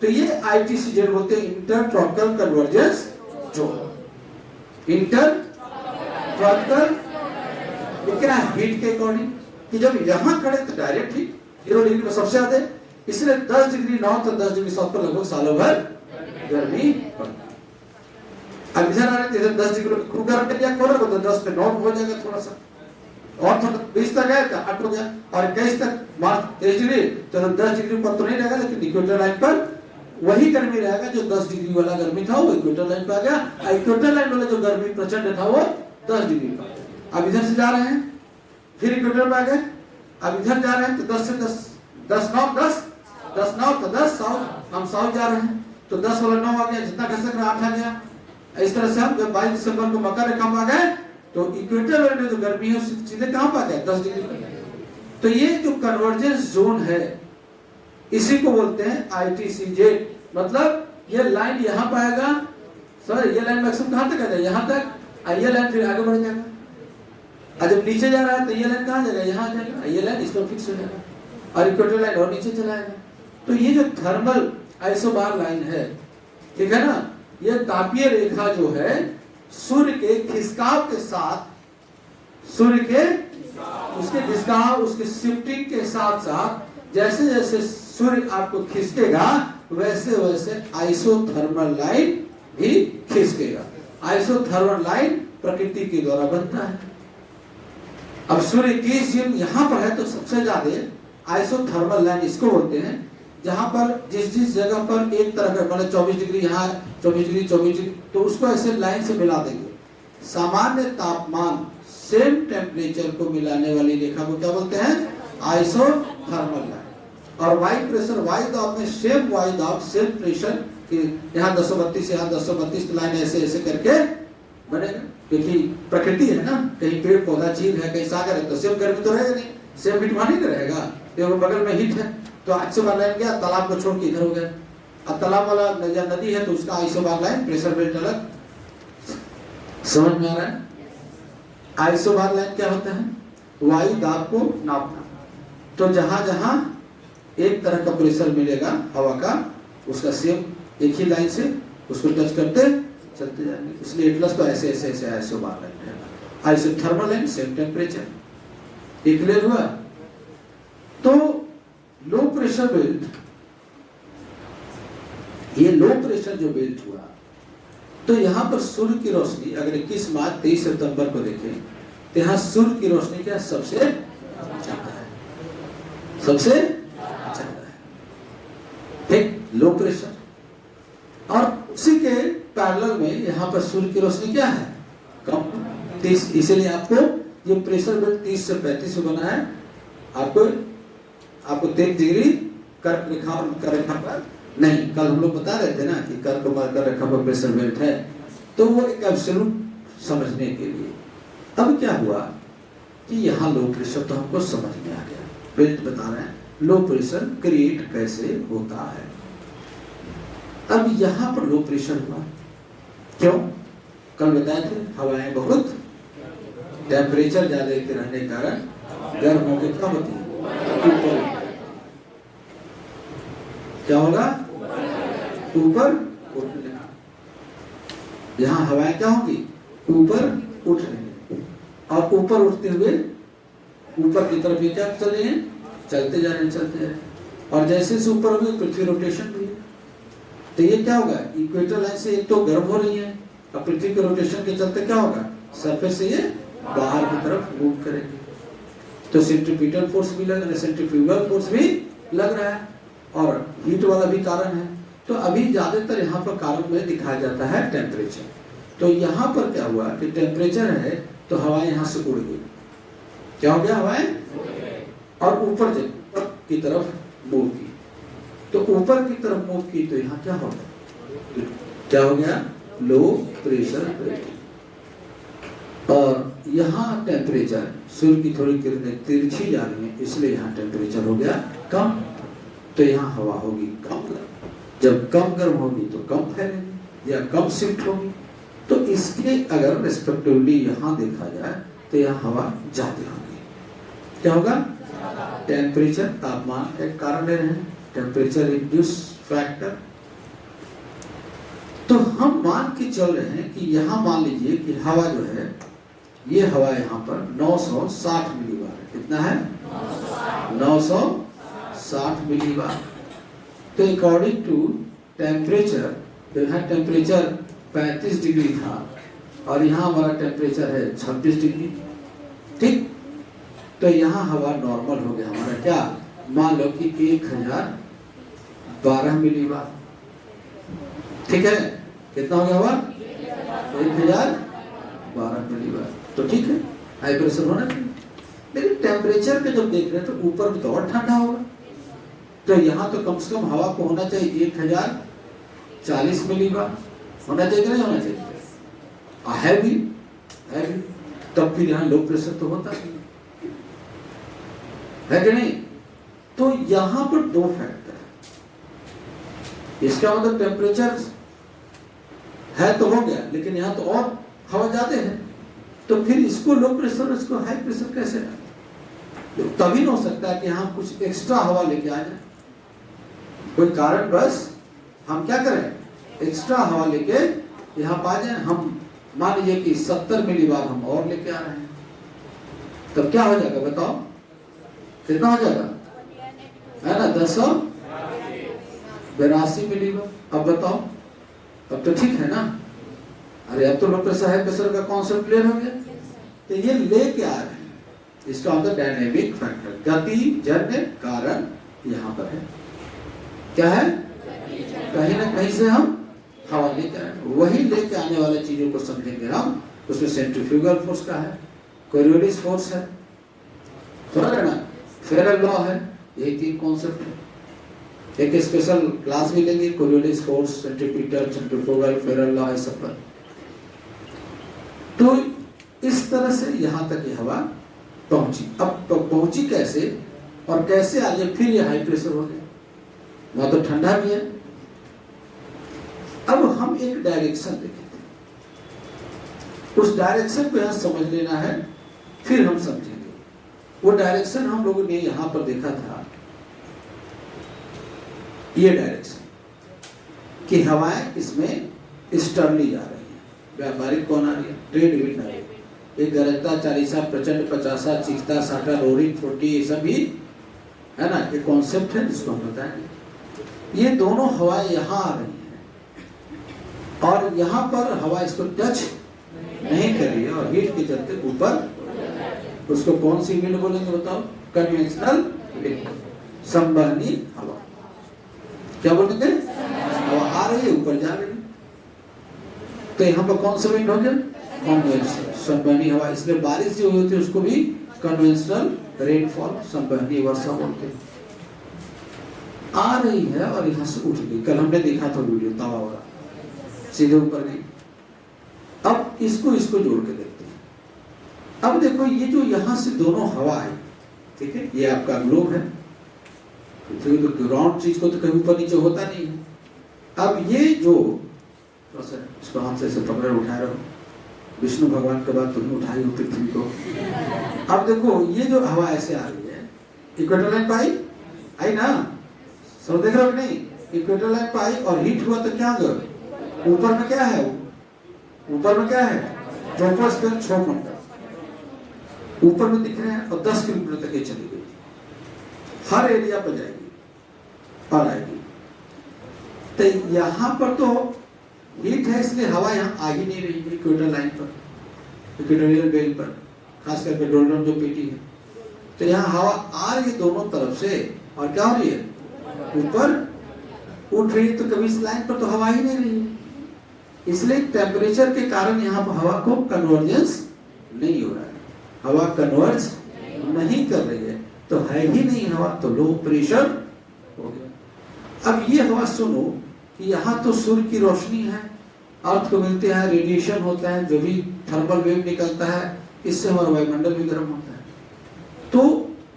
तो ये ITC-Z बोलते हैं, inter tropical convergence zone. Inter tropical क्या है, हीट के अकॉर्डिंग, कि जब यहाँ खड़े तो डायरेक्ट हीट 0 डिग्री में सबसे ज्यादा, इसलिए 10 डिग्री नॉर्थ और 10 डिग्री साउथ पर लगभग सालों भर गर्मी पड़ती है। अब इधर आ रहे इधर 10 डिग्री खूब गर्म कर दिया, कोर को तो 10 पे नॉर्थ हो जाएगा थोड़ा सा, और थोड़ा 20 तक गया तो 8 हो गया, और 21 तक मार्च 23 डिग्री, तो 10 डिग्री पर तो नहीं रहेगा, लेकिन इक्वेटर लाइन पर वही गर्मी रहेगा जो 10 डिग्री वाला गर्मी था वो इक्वेटर लाइन पर आ गया। इक्वेटर लाइन वाला जो गर्मी प्रचंड था वो 10 डिग्री पर। अब इधर से जा रहे हैं, फिर इक्वेटर पे आ गए, अब इधर जा रहे हैं तो 10 से 10 नॉर्थ तो 10 साउथ, हम साउथ जा रहे हैं तो 10 वाला 9 आ गया, जितना घसक रहा 8 आ गया। इस तरह से हम जब 22 दिसंबर को मकर रेखा में आ गए तो इक्वेटर लाइन में जो गर्मी है सीधे कहां पर आ गया, 10 डिग्री पर। तो ये जो कन्वर्जेंस जोन है इसी को बोलते हैं ITC-Z, मतलब ये लाइन यहाँ पर आएगा, सर ये लाइन मैक्सिमम कहां तक आ जाएगा, यहाँ तक, ये लाइन फिर आगे बढ़ जाएगा, और जब नीचे जा रहा है तो ये लाइन कहां जाएगा, यहाँ जाएगा, ये लाइन इस पर फिक्स हो जाएगा, और इक्वेटर लाइन और नीचे चला जाएगा। तो ये जो थर्मल आइसोबार लाइन है, ठीक है ना, ये तापीय रेखा जो है सूर्य के खिसकाव के साथ, सूर्य के उसके खिसकाव उसके शिफ्टिंग के साथ साथ जैसे जैसे सूर्य आपको खिसकेगा वैसे वैसे आइसोथर्मल लाइन भी खिसकेगा। आइसोथर्मल लाइन प्रकृति के द्वारा बनता है। अब सूर्य की यहाँ पर है तो सबसे ज्यादा आइसोथर्मल लाइन इसको बोलते हैं, जहां पर जिस जगह पर एक तरह का मतलब 24 डिग्री यहाँ 24 डिग्री तो उसको ऐसे लाइन से मिला देंगे। सामान्य तापमान सेम टेम्परेचर को मिलाने वाली रेखा को क्या बोलते हैं, आइसोथर्मल लाइन। और वायु प्रेशर, वायु दाब में सेम वायु दाब सेम प्रेशर, यहाँ 232 यहाँ 232 लाइन ऐसे ऐसे करके बनेगा, क्योंकि प्रकृति है ना, कहीं पेड़ पौधा झील है, कहीं सागर है, तो सेम गर्मी तो रहेगा नहीं, सेम हीट वहां नहीं रहेगा, तो बगल में हीट है तो आइसोबार लाइन गया, तालाब को छोड़ के इधर हो गया। अब तालाब वाला नदी है तो उसका आइसोबार लाइन प्रेशर बेल्ट अलग, समझ में आ रहा है। आइसोबार लाइन क्या होता है, वायु दाब को नापना, तो जहां जहां एक तरह का प्रेशर मिलेगा हवा का, उसका सेम एक ही लाइन से उसको टच करते चलते जाएंगे, इसलिए प्लस तो ऐसे ऐसे ऐसे आइसोबार लाइन है। Isothermal line same temperature, clear हुआ। तो लो प्रेशर बेल्ट, ये लो प्रेशर जो बेल्ट हुआ तो यहाँ पर सूर्य की रोशनी अगर 21 मार्च 23 सितंबर को देखें तो यहाँ सूर्य की रोशनी क्या सबसे ज्यादा है, सबसे ज्यादा है, ठीक, लो प्रेशर। और उसी के पैरेलल में यहाँ पर सूर्य की रोशनी क्या है, कम, 30, इसीलिए आपको ये प्रेशर बेल्ट 30 से 35 बना है। आपको 30 डिग्री कर्क रेखा पर नहीं, कल हम लोग बता रहे थे ना कि कर्क रेखा पर प्रेशर बेल्ट है, तो वो एक एब्सोल्यूट समझने के लिए। अब क्या हुआ कि यहाँ लो प्रेशर तो हमको समझ में आ गया, बेल्ट बता रहे हैं लो प्रेशर क्रिएट कैसे होता है। अब यहाँ पर लो प्रेशर हुआ क्यों, कल बताए थे हवाएं बहुत टेम्परेचर ज्यादा रहने के कारण गर्म होकर क्या होती है, क्या होगा, ऊपर उठने। यहाँ हवाएं क्या होंगी, ऊपर उठ रही है, और ऊपर उठते हुए ऊपर की तरफ ये क्या चले हैं, चलते जा रहे हैं, चलते जा रहे हैं। और जैसे से ऊपर होगी पृथ्वी रोटेशन भी है, तो ये क्या होगा, इक्वेटर लाइन से एक तो गर्म हो रही है, और पृथ्वी के रोटेशन के चलते क्या होगा, सरफेस से ये बाहर की तरफ मूव करेंगे, तो सेंट्रीपिटल फोर्स भी लग रहा है, सेंट्रीफ्यूगल फोर्स भी लग रहा है, और हीट वाला भी कारण है। तो अभी ज्यादातर यहाँ पर कारण में दिखाया जाता है टेम्परेचर। तो यहाँ पर क्या हुआ कि टेम्परेचर है तो हवाएं यहाँ से उड़ गई, क्या हो गया, हवाएं और ऊपर की तरफ मूव की, तो ऊपर की तरफ मूव की तो यहाँ क्या हो गया, क्या हो गया, लो प्रेशर। और यहाँ टेम्परेचर, सूर्य की थोड़ी किरणें तिरछी जा रही है, इसलिए यहाँ टेम्परेचर हो गया कम, तो यहाँ हवा होगी कम गर्म। जब कम गर्म होगी तो कम फैलेगी या कम शिफ्ट होगी, तो इसके अगर रेस्पेक्टिवली यहाँ देखा जाए तो यहाँ हवा ज्यादा होगी, क्या होगा, टेम्परेचर, तापमान एक कारण ले रहे हैं, टेम्परेचर इंड्यूस फैक्टर। तो हम मान के चल रहे हैं कि यहाँ मान लीजिए कि हवा जो है, ये हवा यहाँ पर 960 मिलीबार है, कितना है, 960 मिलीबार। तो अकॉर्डिंग टू टेम्परेचर, तो यहाँ टेम्परेचर 35 डिग्री था और यहाँ हमारा टेम्परेचर है 26 डिग्री, ठीक, तो यहाँ हवा नॉर्मल हो गया हमारा, क्या, मान लो कि 1012 मिलीबार, ठीक है, कितना हो गया हवा, 1012 मिलीबार, तो ठीक है, हाई प्रेशर होना चाहिए। लेकिन टेम्परेचर पे जब देख रहे हैं तो ऊपर भी तो और ठंडा होगा, तो यहाँ तो कम से कम हवा को होना चाहिए 1040 मिलीबार होना चाहिए कि नहीं होना चाहिए, है भी, तब फिर यहाँ लो प्रेशर तो होता है कि नहीं। तो यहाँ पर दो फैक्टर है, इसका मतलब टेम्परेचर है तो हो गया, लेकिन यहाँ तो और हवा जाते हैं, तो फिर इसको लो प्रेशर, इसको हाई प्रेशर कैसे है, तो तभी हो सकता है कि यहाँ कुछ एक्स्ट्रा हवा लेके आ जाए, कोई कारण बस हम क्या करें, एक्स्ट्रा हवा लेके यहाँ पा जाए। हम मान लीजिए कि 70 मिलीबार हम और लेके आ रहे हैं, तब क्या हो जाएगा बताओ, कितना हो जाएगा, है ना, 1082 मिलीबार। अब बताओ, अब तो ठीक है ना, अरे अब तो लो प्रेशर हाई प्रेशर का कॉन्सेप्ट क्लियर हो गया। तो ये लेके आ रहे हैं, इसका मतलब डायनेमिक फैक्टर, गति जन्य कारण यहाँ पर है, क्या है, कहीं ना कहीं से हम हवा लेके आए, वही लेके आने वाले चीजों को समझेंगे हम। उसमें सेंट्रीफ्यूगल फोर्स का है, कोरियोलिस फोर्स है, समझ रहे ना, फेरल लॉ है, यही तीन कॉन्सेप्ट है। एक स्पेशल क्लास भी लेंगे, Coriolis force, centripetal, centrifugal, Feral law है सब पर। तो इस तरह से यहाँ तक ये हवा पहुंची। अब तो पहुंची कैसे और कैसे आगे फिर ये हाई प्रेशर हो गया, वहां तो ठंडा भी है। अब हम एक डायरेक्शन देखेंगे, उस डायरेक्शन को यहाँ समझ लेना है, फिर हम समझेंगे। वो डायरेक्शन हम लोगों ने यहाँ पर देखा था, ये डायरेक्शन कि हवाएं इसमें ईस्टर्ली जा रही है, व्यापारिक कौन आ रही है, ट्रेड विंड आ रही है, एक गरजता, चालीसा, प्रचंड, पचासा, चीखता, साटा, रोरिंग, 40, ये सब भी है ना, ये कॉन्सेप्ट है जिसको हम बताएंगे। ये दोनों हवाएं यहाँ आ रही हैं और यहाँ पर हवा इसको टच नहीं कर रही है और हीट के चलते ऊपर, उसको कौन सी विंड बोलेंगे बताओ? कन्वेंशनल विंड, संवहनी हवा। क्या बोलेंगे? हवा आ रही है, ऊपर जा रही है, तो यहाँ पर कौन सा विंड हो गया? कन्वेंशनल, संवहनी हवा। इसलिए बारिश जो होती है उसको भी कन्वेंशनल रेनफॉल, संवहनी वर्षा बोलते हैं। आ रही है और यहाँ से उठ गई। कल हमने देखा था वीडियो, तवा हो रहा, सीधे ऊपर गई। अब इसको जोड़ के देखते हैं। अब देखो ये जो यहाँ से दोनों हवा है, ठीक है, ये आपका ग्लोब है, तो राउंड चीज को तो कहीं ऊपर नीचे होता नहीं है। अब ये जो इसको हाथ से पकड़े उठा रहे हो, विष्णु भगवान के बाद तुमने उठाई हो पृथ्वी को। अब देखो ये जो हवा ऐसे आ रही है, इक्वेटर लाइन पे आई ना, सब देख रहे हो नहीं? इक्वेटर लाइन पे आई और हिट हुआ तो क्या होगा? ऊपर में क्या है? ऊपर में क्या है? ट्रोपोस्फीयर, क्षोभमंडल ऊपर में दिख रहे हैं और 10 किलोमीटर तक ये चली गई, हर एरिया पर जाएगी और आएगी। तो यहाँ पर तो हीट है, इसलिए हवा यहाँ आ ही नहीं रही है इक्वेटर लाइन पर, इक्वेटोरियल बेल्ट पर, खास करके डोल्डम जो पेटी है। तो यहाँ हवा आ रही है दोनों तरफ से और क्या हो रही है? ऊपर उठ रही है। तो कभी इस लाइन पर तो हवा ही नहीं रही है, इसलिए टेम्परेचर के कारण यहाँ पर हवा को कन्वर्जेंस नहीं हो रहा है, हवा कन्वर्ज नहीं कर रही है, तो है ही नहीं हवा, तो लो प्रेशर हो गया। अब ये हवा सुनो कि यहाँ तो सूर्य की रोशनी है, अर्थ को मिलते हैं, रेडिएशन होता है, जो भी थर्मल वेव निकलता है, इससे हमारा वायुमंडल भी गर्म होता है। तो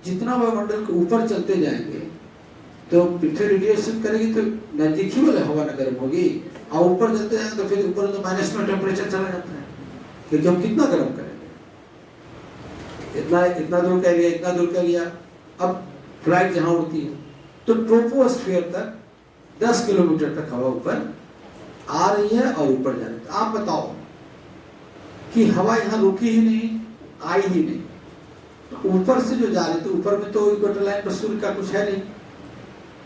जितना वायुमंडल के ऊपर चलते जाएंगे तो पृथ्वी रेडिएशन करेगी तो नजदीक ही वाले हवा न गर्म होगी, और ऊपर चलते जाएंगे तो फिर ऊपर तो माइनस में टेम्परेचर चला जाता है, क्योंकि हम कितना गर्म करेंगे? इतना दूर कर लिया, इतना दूर कर लिया। अब फ्लाइट जहां उड़ती है तो ट्रोपोस्फीयर तक 10 किलोमीटर तक हवा ऊपर आ रही है और ऊपर जा रही है। आप बताओ कि हवा यहाँ रुकी ही नहीं, आई ही नहीं, तो ऊपर से जो जा रही, तो ऊपर में तो इक्वेटर लाइन पर सूर्य का कुछ है नहीं,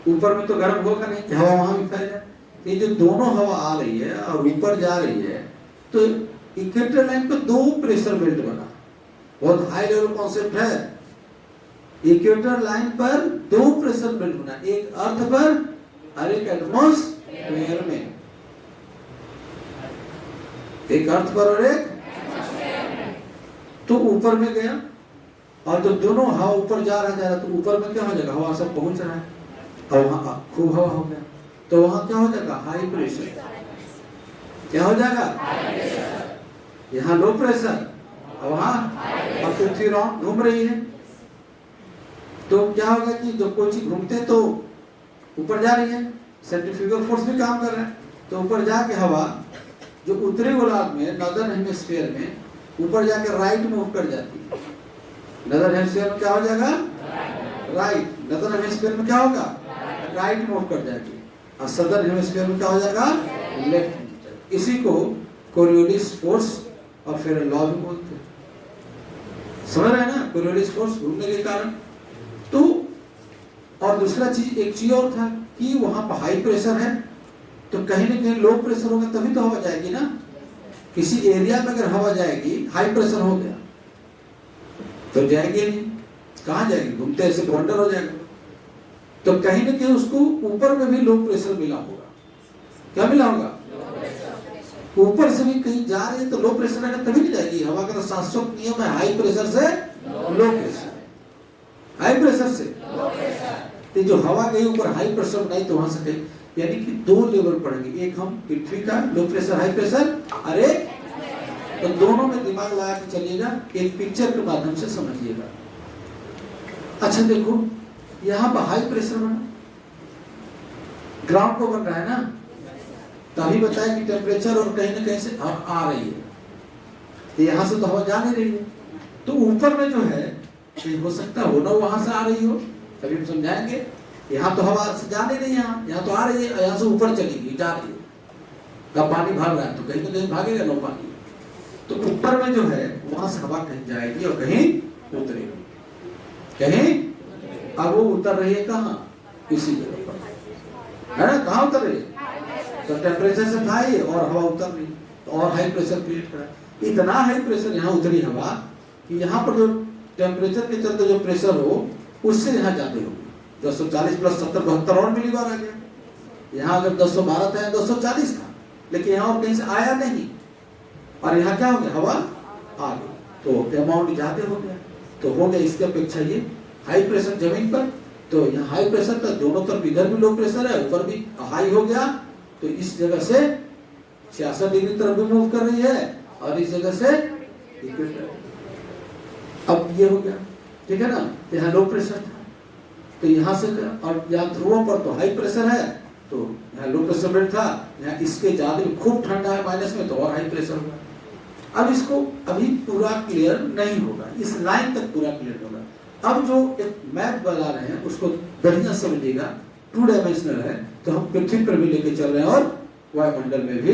ऊपर में तो गर्म होगा नहीं कि हवा वहां भी फैल जाए। ये जो दोनों हवा आ रही है और ऊपर जा रही है, तो इक्वेटर लाइन पर 2 प्रेशर बेल्ट बना, बहुत हाई लेवल कॉन्सेप्ट है। इक्वेटर लाइन पर 2 प्रेशर बेल्ट बना, एक अर्थ पर और एक एटमॉस्फेयर में, एक अर्थ पर और एक तो ऊपर में गया। और जब दोनों हवा ऊपर जा रहा है तो ऊपर में क्या हो जाएगा? हवा सब पहुंच रहा है और वहां खूब हवा हो गया, तो वहां क्या हो जाएगा? High pressure. क्या हो जाएगा? यहाँ लो प्रेशर और वहां, और पृथ्वी राउंड घूम रही है, तो क्या होगा कि जब कोई चीज घूमते तो ऊपर जा रही है, सेंट्रीफ्यूगल फोर्स भी काम कर रहा है, तो ऊपर जाके हवा जो उत्तरी गोलार्ध में, नॉर्दर्न हेमिस्फीयर में ऊपर जाके राइट मूव कर जाती है। नॉर्दर्न हेमिस्फीयर में क्या हो जाएगा? राइट। नॉर्दर्न हेमिस्फीयर में क्या होगा? राइट मूव कर जाएगी, और सदर्न हेमिस्फीयर में क्या हो जाएगा? लेफ्ट। इसी को कोरियोलिस फोर्स और फेरल लॉ भी बोलते हैं। समझ रहे हैं ना? कोरियोलिस फोर्स घूमने के कारण। तो और दूसरा चीज, एक चीज और था कि वहां पर हाई प्रेशर है, तो कहीं ना कहीं लो प्रेशर होगा तभी तो हवा जाएगी ना। किसी एरिया में अगर हवा जाएगी, हाई प्रेशर हो गया तो जाएगी नहीं, कहाँ जाएगी? घूमते ऐसे वंडर हो जाएगा। तो कहीं ना कहीं उसको ऊपर में भी लो प्रेशर मिला होगा। क्या मिला होगा? ऊपर से भी कहीं जा रही है तो लो प्रेशर है, तभी नहीं जाएगी। हवा का तो शाश्वत नियम है, हाई प्रेशर से लो प्रेशर, हाई प्रेशर से तो जो हवा गई ऊपर हाई प्रेशर नहीं, तो वहां से गई, यानी कि 2 लेवल पड़ेंगे, एक हम पृथ्वी का लो प्रेशर हाई प्रेशर, अरे तो दोनों में दिमाग लगा के चलिएगा, एक पिक्चर के माध्यम से समझिएगा। अच्छा देखो, यहाँ पर हाई प्रेशर बना, ग्राउंड को बन रहा है ना, तभी बताया कि टेम्परेचर और कहीं ना कहीं से आ रही है, तो यहाँ से तो हवा जा नहीं रही है, तो ऊपर में जो है हो सकता हो ना वहां से आ रही हो, तभी हम समझाएंगे। यहाँ तो हवा से जा नहीं रही, यहाँ तो आ रही है, यहाँ से ऊपर चलेगी, जा रही है, तब पानी भाग रहा है तो कहीं ना कहीं भागेगा ना पानी, तो ऊपर में जो है वहां से हवा कहीं जाएगी और कहीं उतरेगी, कहीं। अब वो उतर रही है कहाँ? इसी जगह पर है ना। कहाँ उतर रही है? तो टेम्परेचर से था ये और हवा उतर रही, तो और हाई प्रेशर क्रिएट करा। इतना हाई प्रेशर यहाँ उतरी हवा कि यहाँ पर जो टेम्परेचर के चलते जो प्रेशर हो उससे यहाँ ज्यादा हो गई। 240 प्लस 70 72 और मिलीबार आ गया। यहाँ अगर 212 था 240 था, लेकिन यहाँ और कहीं से आया नहीं, और यहाँ क्या हो गया, हवा आ गई, तो अमाउंट ज्यादा हो गया। तो हो गया इसके अपेक्षा ये हाई प्रेशर जमीन पर, तो यहाँ हाई प्रेशर था, दोनों तरफ इधर भी लो प्रेशर है, ऊपर भी हाई हो गया, तो इस जगह से 66 डिग्री तरफ भी मूव कर रही है और इस जगह से इक्वेटर। अब ये हो गया, ठीक है ना। तो यहाँ लो प्रेशर था, तो यहाँ से, और यहाँ ध्रुवों पर तो हाई प्रेशर है, तो यहाँ लो प्रेशर बेल्ट था, यहाँ इसके ज्यादा खूब ठंडा है माइनस में, तो और हाई प्रेशर होगा। अब इसको अभी पूरा क्लियर नहीं होगा, इस लाइन तक पूरा क्लियर होगा। अब जो एक मैप बना रहे हैं उसको बढ़िया समझिएगा, 2 डायमेंशनल है, तो हम पृथ्वी पर भी लेके चल रहे हैं और वायुमंडल में भी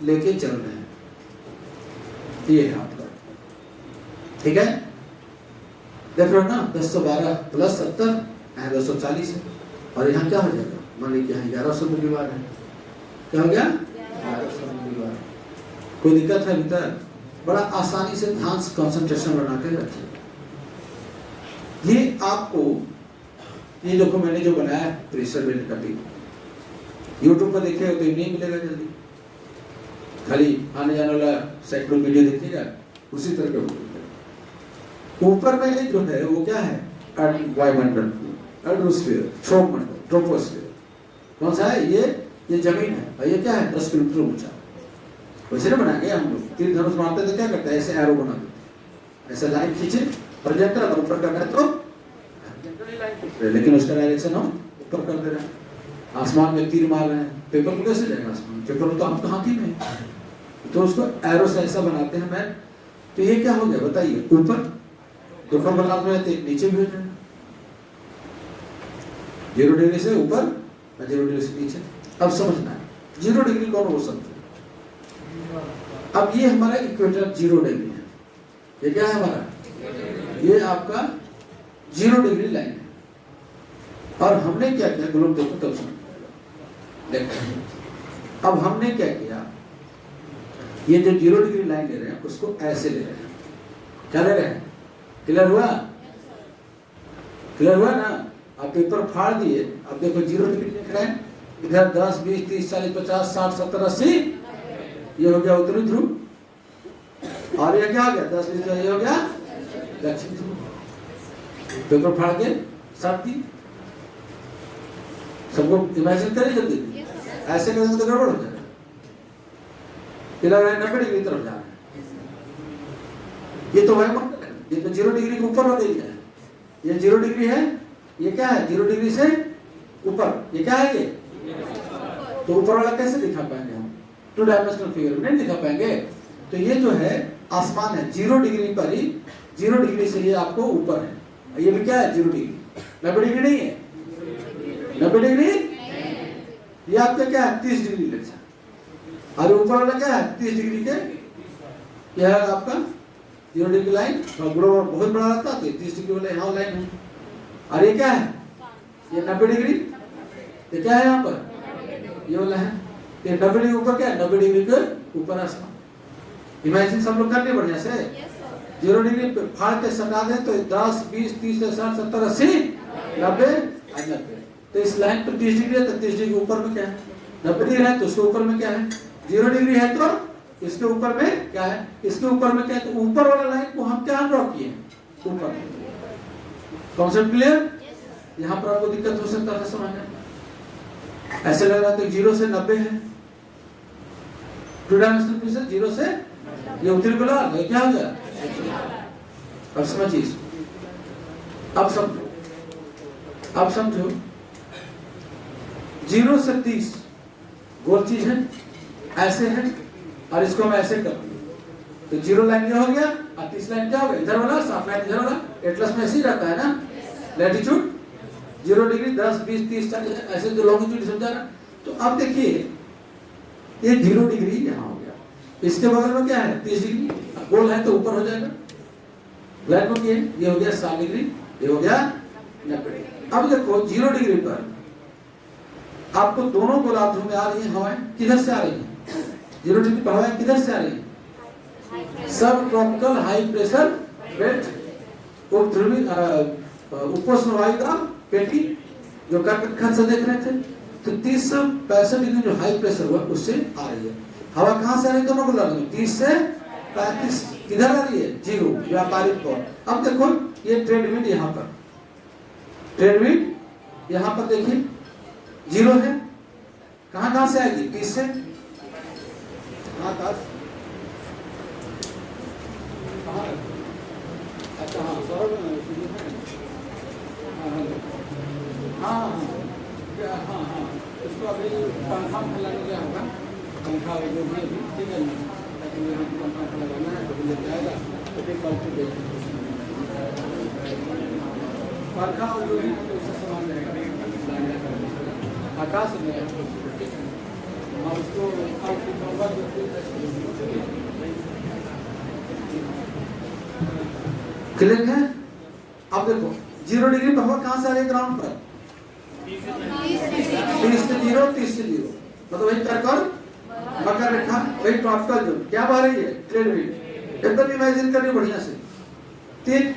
लेके चल रहे हैं। ये है आपका, ठीक है, देख रहे हो ना। 1012 प्लस 70 यहाँ 240 है, और यहाँ क्या हो जाएगा, मान लीजिए यहाँ 1100 मिलीबार है, क्या हो गया 1100 मिलीबार। कोई दिक्कत है भीतर? बड़ा आसानी से ध्यान से कंसंट्रेशन बना के रखिए। ये आपको, ये देखो मैंने जो बनाया है प्रेशर बेल्ट कटिंग, यूट्यूब पर देखिएगा तो नहीं मिलेगा जल्दी, खाली आने जाने वाला सैकड़ों वीडियो देखिएगा, उसी तरह का। ऊपर में ये जो है वो क्या है, वायुमंडल, एटमॉस्फेयर, क्षोभमंडल, ट्रोपोस्फेयर। कौन सा है ये जमीन है, और ये क्या है 10 किलोमीटर ऊंचा। वैसे ना बनाएंगे हम लोग, तीर धनुष मारते तो क्या करते हैं, ऐसे एरो बना देते, ऐसे लाइन खींचे, प्रोजेक्टर अगर ऊपर करना है तो, लेकिन उसका डायरेक्शन हम ऊपर कर दे रहे हैं। आसमान में तीर मार रहे हैं, पेपर में कैसे जाएगा आसमान, पेपर तो हम तो हाथ ही में, तो उसको एरो से ऐसा बनाते हैं मैन। तो ये क्या हो गया बताइए, ऊपर दोपहर बना नीचे भी हो जाएगा, 0 डिग्री से ऊपर और 0 डिग्री से नीचे। अब समझना है 0 डिग्री कौन हो सकता है। अब ये हमारा इक्वेटर 0 डिग्री है, ये क्या है हमारा, ये आपका 0 डिग्री लाइन है। और हमने क्या किया, ग्लोब देखो तब समझ देखो। अब हमने क्या किया, ये जो 0 डिग्री लाइन ले रहे हैं उसको ऐसे ले रहे हैं, क्या ले रहे हैं, क्लियर हुआ, क्लियर हुआ ना। आप पेपर फाड़ दिए, अब देखो 0 डिग्री लिख रहे हैं, इधर 10 20 30 40 50 60 70 80, ये हो गया उत्तरी ध्रुव, और ये क्या हो गया 10 20 ये हो गया दक्षिण ध्रुव। पेपर फाड़ के साथ दी, सबको इमेजिन करिए जल्दी, ऐसे करेंगे तो गड़बड़ हो जाएगा। ये लग रहा है 90 डिग्री तरफ जा रहा है, ये तो वायुमंडल है, ये तो 0 डिग्री के ऊपर वाला एरिया है, ये 0 डिग्री है, ये क्या है 0 डिग्री से ऊपर, ये क्या है ये, तो ऊपर वाला कैसे दिखा पाएंगे हम, 2 डायमेंशनल फिगर में नहीं दिखा पाएंगे। तो ये जो है आसमान है 0 डिग्री पर ही, 0 डिग्री से ये आपको ऊपर है, ये भी क्या है 0 डिग्री, 90 डिग्री नहीं है, 90 डिग्री ये आपका क्या है 30 डिग्री लेता है, और ऊपर वाला क्या है 30 डिग्री के, यह है आपका 0 डिग्री लाइन, और ग्लोब बहुत बड़ा रहता है तो 30 डिग्री वाला यहाँ लाइन है। और ये क्या है, ये 90 डिग्री, ये क्या है यहाँ पर, ये वाला है, ये 90 डिग्री ऊपर क्या है, 90 डिग्री के ऊपर आसमान। इमेजिन सब लोग करने बढ़िया से, 0 डिग्री फाड़ के सटा दे तो 10 20 30 60 70 80 90 90। तो इस लाइन पर 30 डिग्री है तो 30 डिग्री ऊपर में क्या है, 90 डिग्री है तो उसके ऊपर में क्या है, 0 डिग्री है तो इसके ऊपर में क्या है, इसके ऊपर में क्या है, तो ऊपर वाला लाइन को हम क्या ड्रॉ किए ऊपर। Concept clear? यहाँ पर आपको दिक्कत हो सकता है समझने, ऐसे लग रहा है तो 0 से 90 है, 2 डायमेंशनल पिक्चर 0 से ये उत्तरी गोलार्ध है, क्या हो गया। अब समझिए, अब समझो, अब समझो 0 से 30 गोल चीज है, ऐसे है, और इसको हम ऐसे कर तो 0 लाइन क्या हो गया, और 30 लाइन क्या हो गया, इधर वाला साफ लाइन इधर वाला, एटलस में ऐसे ही रहता है ना, लैटिट्यूड 0 डिग्री 10 20 30 40 ऐसे जो लॉन्गिट्यूड समझा ना। तो अब देखिए ये 0 डिग्री यहाँ हो गया, इसके बगल में क्या है 30 डिग्री, गोल है तो ऊपर हो जाएगा, लाइन में ये हो गया 60 डिग्री, ये हो गया 90 डिग्री। अब देखो 0 डिग्री पर आपको दोनों गोलार्धों में आ रही है हवाएं, किधर से आ रही है? 0 डिग्री पर हवाएं किधर से आ रही है? सब ट्रॉपिकल हाई प्रेशर बेल्ट, उपोष्ण वायुदाब पेटी जो कर्कट खंड से देख रहे थे। तो 30 डिग्री जो हाई प्रेशर हुआ उससे आ रही है हवा। कहां से आ रही है? दोनों गोलार्ध में 30 से 35 किधर आ रही है? 0 व्यापारिक तौर। अब देखो ये ट्रेड विंड यहाँ पर, ट्रेड विंड यहाँ पर देखिए 0 है। कहां से आएगी? 30 से। अच्छा हाँ सौरभ हाँ इसको अभी पंखा लगाने गया होगा, पंखा जो भी अभी ठीक है ना, ताकि यहाँ पंखा लगाना है तो मिल जाएगा। तो फिर कल को पंखा और जो भी उससे सामान रहेगा आकाश में और उसको क्लियर है। अब देखो 0 डिग्री पर हवा कहां से आ रही है? ग्राउंड पर 30 से 0 मतलब वही कर्कल मकर रेखा, वही ट्रॉपिकल जोन क्या बह रही है? Trade wind. एकदम इमेजिन करिए बढ़िया से।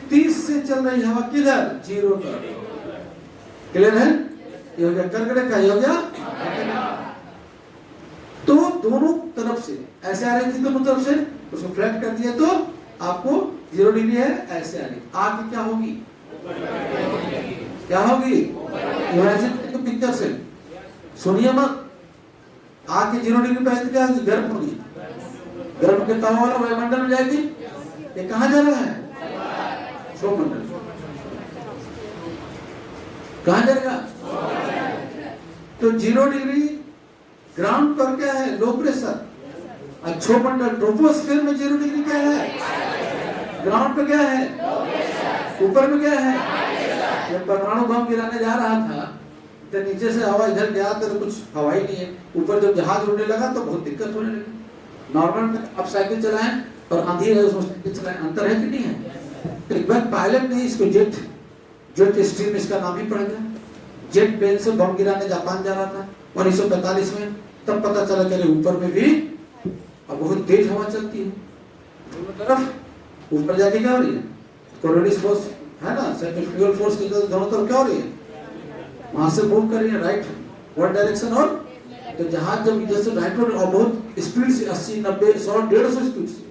30 से चल रही हवा किधर? 0 तरफ। क्लियर है? ये हो गया कर्क रेखा, ये हो गया। तो दोनों तरफ से ऐसे आ रही थी, दोनों तरफ से उसको फ्लैट कर दिया तो आपको 0 डिग्री है ऐसे आ रही। आगे क्या होगी? क्या होगी? इमेजिन तो पिक्चर से सुनिए मत। आगे 0 डिग्री पे क्या होगी? गर्म होगी। गर्म के तवा वाला वायुमंडल में जाएगी। ये कहां जा रहा है? सौरमंडल। कहां जाएगा? तो 0 डिग्री ग्राउंड पर क्या है? Low pressure. अक्षोमंडल ट्रोपोस्फीयर में 0 डिग्री क्या है? ग्राउंड पे क्या है? ऊपर में क्या है? जब परमाणु बम गिराने जा रहा था तो नीचे से हवा इधर गया तो कुछ हवा ही नहीं है। ऊपर जब जहाज उड़ने लगा तो बहुत दिक्कत होने लगी। नॉर्मल में आप साइकिल चलाएं और आंधी है उसमें साइकिल चलाएं, अंतर है कि नहीं है? तो एक बार पायलट ने इसको जेट स्ट्रीम इसका नाम ही पड़ गया। जेट प्लेन से बम गिराने जापान जा रहा था 1945 में। तब पता चला कि ऊपर में भी अब बहुत तेज हवा चलती है दोनों तरफ। ऊपर जाके क्या हो रही है? कोरोनिस फोर्स है ना, सेंट्रीफ्यूगल फोर्स की दोनों तरफ क्या हो रही है? वहां से मूव कर रही है राइट वन डायरेक्शन। और तो जहाज जब इधर से राइट और बहुत स्पीड से 80 90 100 150 स्पीड से,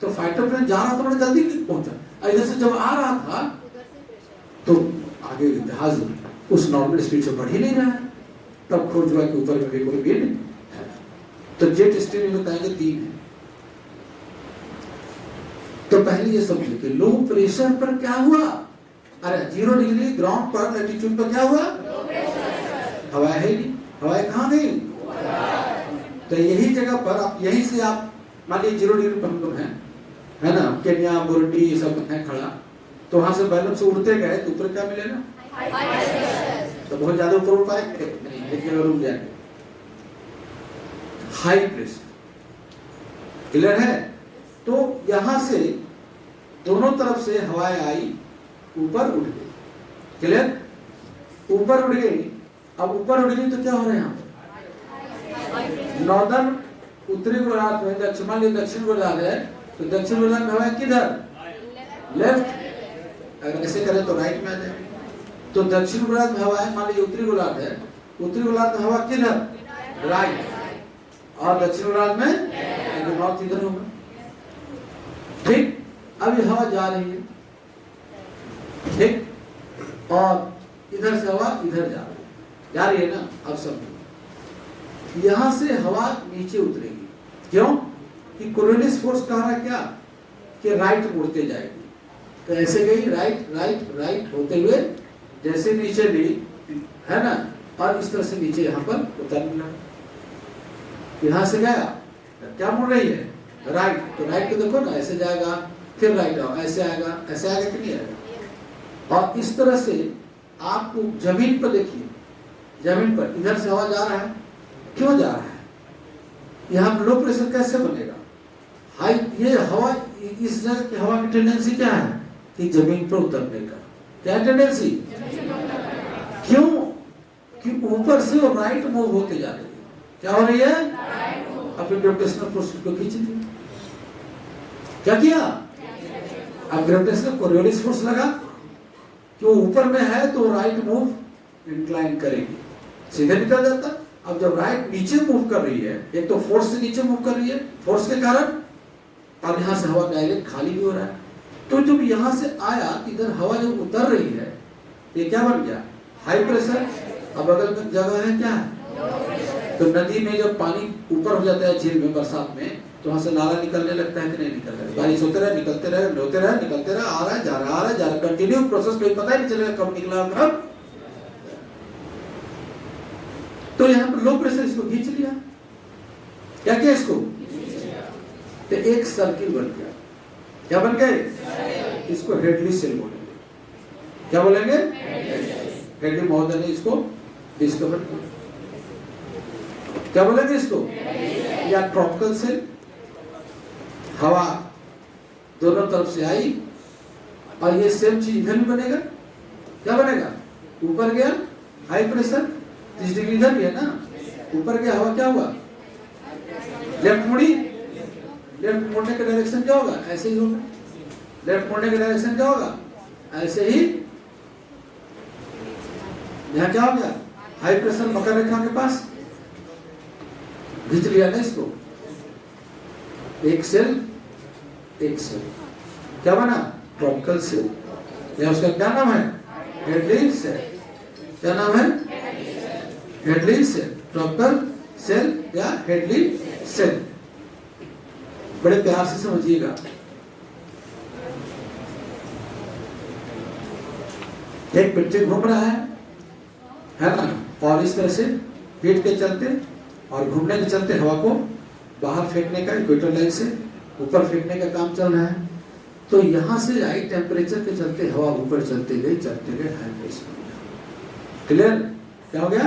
तो फाइटर प्लेन जा रहा था बड़ा जल्दी पहुंचा। इधर से जब आ रहा था तो आगे जहाज उस नॉर्मल स्पीड से बढ़ ही नहीं रहा है। तब खोज हुआ कि ऊपर में भी कोई विंड है। तो जेट स्ट्रीम बताएंगे 3 है। तो पहले ये समझिए कि लो प्रेशर पर क्या हुआ? अरे 0 डिग्री ग्राउंड पर लैटिट्यूड पर क्या हुआ? हवा है ही नहीं। हवाएं कहाँ गई? तो यही जगह पर आप यहीं से आप मान लीजिए 0 डिग्री पर हम लोग हैं, है ना, केन्या बुरुंडी ये सब है खड़ा। तो वहां से बैलून से उड़ते गए तो ऊपर क्या मिलेगा? तो बहुत ज्यादा ऊपर उड़ पाएंगे नहीं, लेकिन रुक जाएंगे। High pressure. क्लियर है? तो यहां से दोनों तरफ से हवाएं आई, ऊपर उड़ गई। क्लियर? ऊपर उड़ गई। अब ऊपर उड़ गई तो क्या हो रहा है? यहाँ नॉर्दर्न उत्तरी गोलार्ध में दक्षिण गोलार्ध है, तो दक्षिण गोलार्ध में हवाएं किधर? लेफ्ट। अगर ऐसे करें तो राइट में आ जाए। तो दक्षिण गोलार्ध में हवाएं, मान लीजिए उत्तरी गोलार्ध है, उत्तरी गोलार्ध में हवा किधर? राइट। और दक्षिण गोलार्ध में नॉर्थ इधर होगा। ठीक। अब ये हवा जा रही है, ठीक, और इधर से हवा इधर जा रही है ना। अब समझो यहां से हवा नीचे उतरेगी। क्यों? कि कोरोनिस फोर्स कह रहा है क्या? कि राइट मुड़ते जाएगी। तो ऐसे गई राइट राइट राइट होते हुए जैसे नीचे ली, है ना, और इस तरह से नीचे यहाँ पर उतरने लगा। यहां से गया क्या मुड़ रही है? राइट। तो राइट को देखो ना, ऐसे जाएगा, फिर राइट आओ, ऐसे आएगा कि नहीं आएगा। और इस तरह से आपको जमीन पर देखिए, जमीन पर इधर से हवा जा रहा है। क्यों जा रहा है? यहाँ लो प्रेशर कैसे बनेगा? हाई। ये हवा, इस जगह की हवा की टेंडेंसी क्या है? कि जमीन पर उतरने का। क्या टेंडेंसी? क्यों? कि ऊपर से वो राइट मूव होते जा रही है। क्या हो रही है? अब ग्रेविटेशनल फोर्स को खींच लिया। क्या किया? अब ग्रेविटेशनल कोरियोलिस फोर्स लगा कि वो ऊपर में है तो राइट मूव इंक्लाइन करेगी, सीधे निकल जाता। अब जब राइट नीचे मूव कर रही है, एक तो फोर्स से नीचे मूव कर रही है, फोर्स के कारण, और यहाँ से हवा डायरेक्ट खाली भी हो रहा है। तो जब यहाँ से आया, इधर हवा जब उतर रही है, ये क्या बन गया? High pressure. अब अगल में जगह है क्या है? तो नदी में जब पानी ऊपर हो जाता है झील में बरसात में, तो वहां से नाला निकलने लगता है कि नहीं निकल रहा है? बारिश होते रहे, निकलते रहे, होते रहे, निकलते रहे, आ रहा है, जा रहा, आ रहा है, जा रहा, कंटिन्यू प्रोसेस, कोई पता ही नहीं चलेगा कब निकला कब। तो यहाँ पर लो प्रेशर इसको खींच लिया। क्या किया इसको? तो एक सर्किल बन गया। क्या बन गए? इसको हेडली सेल बोलेंगे। क्या बोलेंगे? हेडली महोदय ने इसको डिस्कवर किया। क्या बोलेंगे इसको? या ट्रॉपिकल सेल। हवा दोनों तरफ से आई और ये सेम चीज इधर भी बनेगा। क्या बनेगा? ऊपर गया हाई प्रेशर, 30 डिग्री इधर भी है ना, ऊपर गया हवा, क्या हुआ? लेफ्ट मुड़ी, लेफ्ट मुड़ने का डायरेक्शन क्या होगा? ऐसे ही होगा। लेफ्ट मुड़ने का डायरेक्शन क्या होगा? ऐसे ही। यहाँ क्या हो गया? हाई प्रेशर मकर रेखा के पास खींच लिया ना इसको। एक सेल, एक सेल, क्या बना? Tropical cell. या उसका क्या नाम है? Hadley cell. क्या नाम है? हेडली सेल, ट्रॉपिकल सेल या हेडली सेल। बड़े प्यार से समझिएगा। एक पिक्चर घूम रहा है ना, और इस तरह से हीट के चलते और घूमने के चलते हवा को बाहर फेंकने का, इक्वेटर लाइन से ऊपर फेंकने का काम चल रहा है। तो यहाँ से हाई टेम्परेचर के चलते हवा ऊपर चलते गए हाई प्रेशर। क्लियर? क्या हो गया?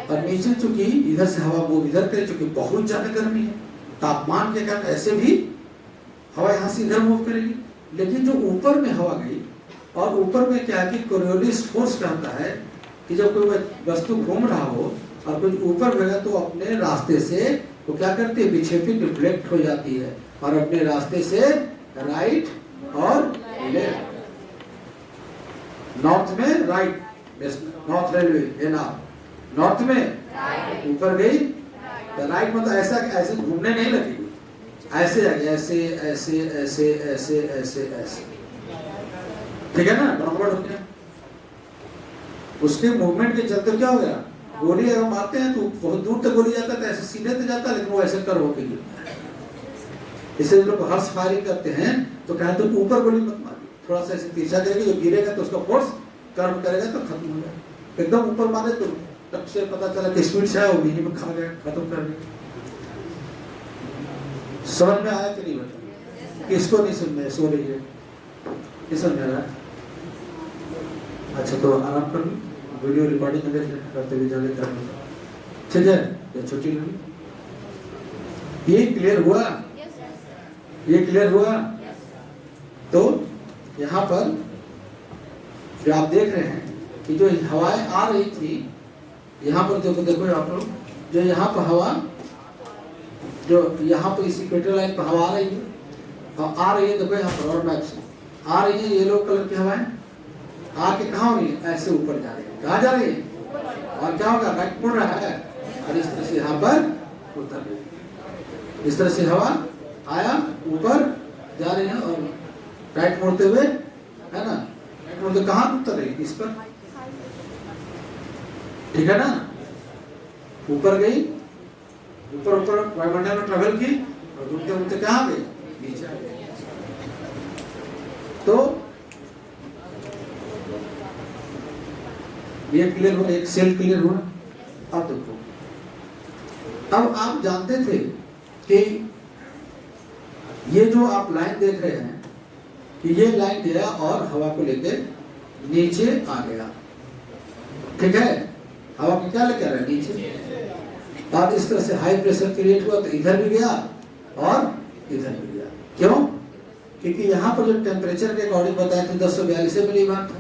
और नीचे चूंकि इधर से हवा मूव इधर करे, चूंकि बहुत ज्यादा गर्मी है, तापमान के कारण ऐसे भी हवा यहाँ से इधर मूव करेगी। लेकिन जो ऊपर में हवा गई, और ऊपर में क्या है कि कोरियोलिस फोर्स क्या होता है कि जब कोई वस्तु घूम रहा हो और कुछ ऊपर गया तो अपने रास्ते से वो क्या करती है? विक्षेपित, रिफ्लेक्ट हो जाती है और अपने रास्ते से राइट और लेफ्ट, नॉर्थ में राइट, नॉर्थ रेलवे नॉर्थ में ऊपर गई तो राइट, मतलब ऐसा ऐसे घूमने नहीं लगेगी, ऐसे आ गया, ऐसे ऐसे ऐसे ऐसे ऐसे ऐसे, ठीक है ना? बराबर हो गया। उसके मूवमेंट के चलते क्या हो गया? गोली अगर मारते हैं तो बहुत दूर तक गोली जाता है, ऐसे सीधे तो जाता है, लेकिन वो ऐसे कर होके गिरता है। इससे लोग हर्ष फायरिंग करते हैं तो कहते हैं ऊपर गोली मत मारिए, थोड़ा सा ऐसे तिरछा करेगी, जो गिरेगा तो उसका फोर्स कर्व करेगा तो खत्म हो जाएगा। एकदम ऊपर मारे तो तब से पता चला कि स्पीड से आया, वो मिनी में खा गया, खत्म कर दिया। समझ में आया कि नहीं? बता किसको नहीं समझ में? सो रही है, किस समझ में आ रहा है? अच्छा तो आराम कर लो, वीडियो रिकॉर्डिंग करते हुए जाने कर लो, ठीक है? या छुट्टी लगी? ये क्लियर हुआ? ये क्लियर हुआ? तो यहाँ पर जो आप देख रहे हैं कि जो हवाएं आ रही थी, यहाँ पर देखो आप लोग, जो यहाँ पर हवा, जो यहाँ पर इस इक्वेटर लाइन पर हवा आ रही है, और आ रही है, देखो यहाँ पर और मैप से आ रही है येलो कलर की हवाएं, आके कहाँ हो रही है? ऐसे ऊपर जा रही है। कहाँ जा रही है? और क्या होगा? राइट मुड़ रहा है, और इस तरह से यहाँ पर उतर रही है। इस तरह से हवा आया, ऊपर जा रही है और राइट मुड़ते हुए, है ना, राइट मुड़ते कहाँ उतर रही है? इस पर, ठीक है ना? ऊपर गई, ऊपर ऊपर वायुमंडल में ट्रेवल की और घूमते घूमते कहाँ गई? नीचे आ गई। तो ये क्लियर हुआ, एक सेल क्लियर हुआ। अब देखो, अब आप जानते थे कि ये जो आप लाइन देख रहे हैं कि ये लाइन गया और हवा को लेकर नीचे आ गया, ठीक है? हवा को क्या लेकर आ रहा है? नीचे। और इस तरह से हाई प्रेशर क्रिएट हुआ तो इधर भी गया और इधर भी गया। क्यों? क्योंकि यहाँ पर जो टेम्परेचर के अकॉर्डिंग बताया था 1042 मिलीबार था,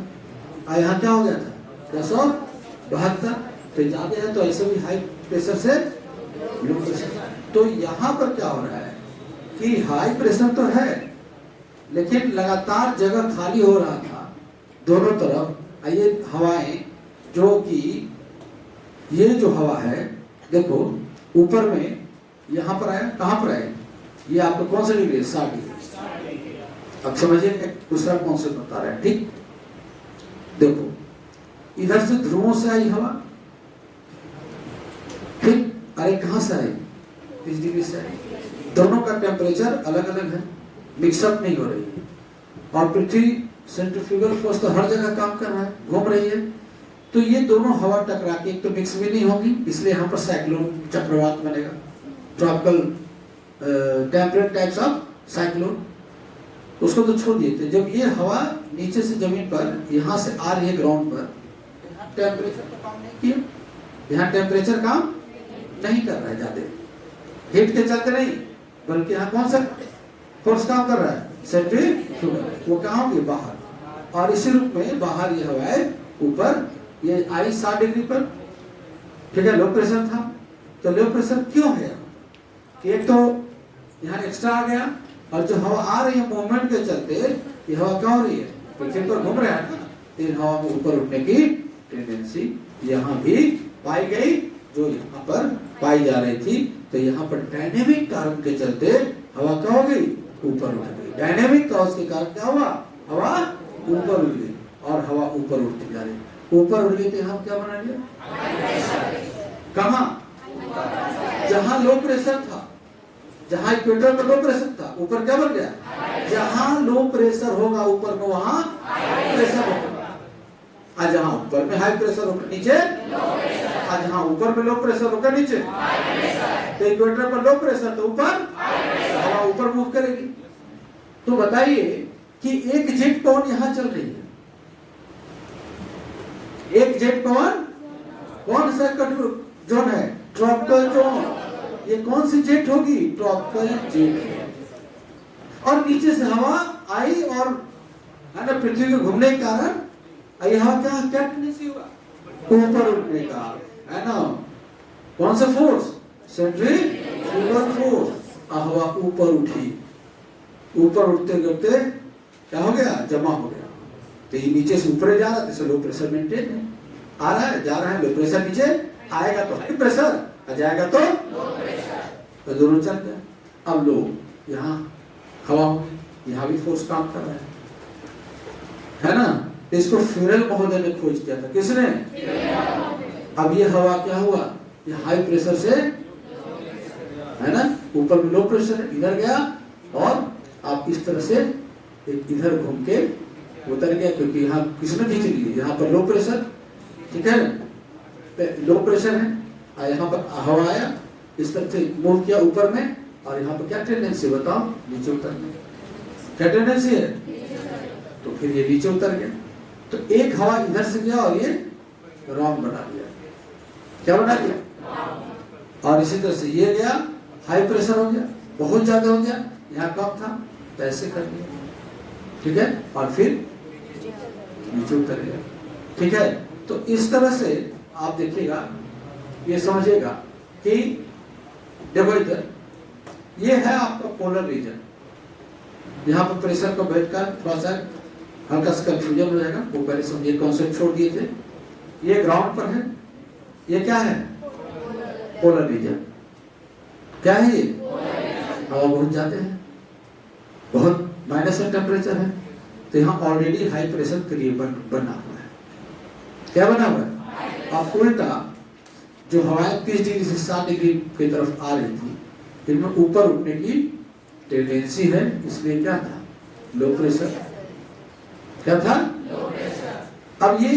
और यहाँ क्या हो गया था? 1072। तो ज्यादा है तो ऐसे भी हाई प्रेशर से लो प्रेशर। तो यहाँ पर क्या हो रहा है कि हाई प्रेशर तो है लेकिन लगातार जगह खाली हो रहा था दोनों तरफ। ये हवाएं जो कि ये जो हवा है देखो ऊपर में यहाँ पर आया, कहाँ पर आया, ये आपको कौन सा डिग्री है, 60 डिग्री। अब समझिए दूसरा कौन से बता रहा है। ठीक देखो इधर से ध्रुवों से आई हवा, ठीक, अरे कहां से आई, 30 डिग्री से आई। दोनों का टेम्परेचर अलग अलग है, मिक्सअप नहीं हो रही है। और पृथ्वी सेंट्रीफ्यूगल फोर्स तो हर जगह काम कर रहा है, घूम रही है। तो ये दोनों हवा टकरा के एक तो मिक्स भी नहीं होगी, इसलिए यहाँ पर साइक्लोन चक्रवात बनेगा, tropical temperate types of cyclone. उसको तो छोड़ दिए थे। जब ये हवा नीचे से जमीन पर यहाँ से आ रही है ग्राउंड पर, टेम्परेचर तो काम नहीं किया, यहाँ टेम्परेचर काम नहीं कर रहा है ज्यादा, हीट के चलते नहीं, बल्कि यहाँ कौन सा फोर्स काम कर रहा है, सेंट्रीफ्यूगल। वो कहाँ होगी, बाहर। और इसी रूप में बाहर ये हवाएं ऊपर ये आई 60 डिग्री पर, ठीक है, लो प्रेशर था। तो लो प्रेशर क्यों है कि एक तो यहाँ एक्स्ट्रा आ गया, और जो हवा आ रही है मूवमेंट के चलते ये हवा क्या हो रही है, पृथ्वी पर घूम रहा है ना, इन हवा में ऊपर उठने की टेंडेंसी यहाँ भी पाई गई, जो यहाँ पर पाई जा रही थी। तो यहाँ पर डायनेमिक कारण के चलते हवा क्या हो गई, ऊपर उठ गई। डायनेमिक कॉज के कारण क्या हुआ, हवा ऊपर उठ गई, और हवा ऊपर उठती जा रही, ऊपर उठ गई तो यहाँ क्या बना लिया, कहाँ, जहाँ लो प्रेशर था, जहाँ इक्वेटर पर लो प्रेशर था, ऊपर क्या बन गया, जहाँ लो प्रेशर होगा ऊपर में वहां प्रेशर होगा, और जहाँ ऊपर में हाई प्रेशर होगा नीचे, और जहाँ ऊपर में लो प्रेशर होगा नीचे, तो इक्वेटर पर लो प्रेशर तो ऊपर, हवा ऊपर मूव करेगी। तो बताइए कि एक जेट पवन यहाँ चल रही है, एक जेट पवन कौन सा जोन है, ट्रॉपिकल जोन। ये कौन सी जेट होगी, ट्रॉपिकल जेट। और नीचे से हवा आई और है ना, पृथ्वी के घूमने के कारण यहाँ क्या टेंडेंसी होगा, ऊपर उठने का, है ना। कौन सा फोर्स, सेंट्रीफ्यूगल फोर्स। हवा ऊपर उठी, ऊपर उठते उठते क्या हो गया, जमा हो गया। तो ये नीचे से ऊपर जा रहा है, लो प्रेशर मेंटेन है, आ रहा है जा रहा है, लो प्रेशर नीचे आएगा तो हाई प्रेशर, आ जाएगा तो लो प्रेशर, तो दोनों चल गए। अब लो यहाँ हवा हो गई, यहाँ भी फोर्स काम कर रहा है ना। इसको फ्यूरेल महोदय ने खोज किया था, किसने, अब ये हवा क्या हुआ, ये हाई प्रेशर से, है ना, ऊपर में लो प्रेशर इधर गया, और आप इस तरह से इधर घूम के उतर गया, क्योंकि यहाँ किसने खींच ली, यहाँ पर लो प्रेशर, ठीक है, लो प्रेशर है, और यहाँ पर हवा आया, इस तरह से मूव किया ऊपर में, और यहाँ पर क्या टेंडेंसी बताओ, नीचे उतरने, क्या टेंडेंसी है, तो फिर ये नीचे उतर गया। तो एक हवा इधर से गया और ये रॉन्ग बना दिया, क्या बना दिया, और इसी तरह से ये गया, हाई प्रेशर हो गया, बहुत ज्यादा हो गया, यहाँ कम था तो ऐसे कर दिया, ठीक है, और फिर नीचे उतर गया, ठीक है। तो इस तरह से आप देखिएगा, ये समझिएगा कि देखो इधर ये है आपका पोलर रीजन, यहाँ पर प्रेशर को बैठकर थोड़ा सा हल्का सा कंफ्यूजन हो जाएगा, वो पहले समझिए, कॉन्सेप्ट छोड़ दिए थे। ये ग्राउंड पर है, ये क्या है, पोलर रीजन, क्या है ये, हवा बहुत जाते हैं, बहुत माइनस में टेम्परेचर है, तो यहाँ ऑलरेडी हाई प्रेशर क्रिएट बना हुआ है, क्या बना हुआ है। आप उल्टा जो हवाएं 30 डिग्री से 60 डिग्री की तरफ आ रही थी, इनमें ऊपर उठने की टेंडेंसी है, इसलिए क्या था, लो प्रेशर, क्या था, लो प्रेशर। अब ये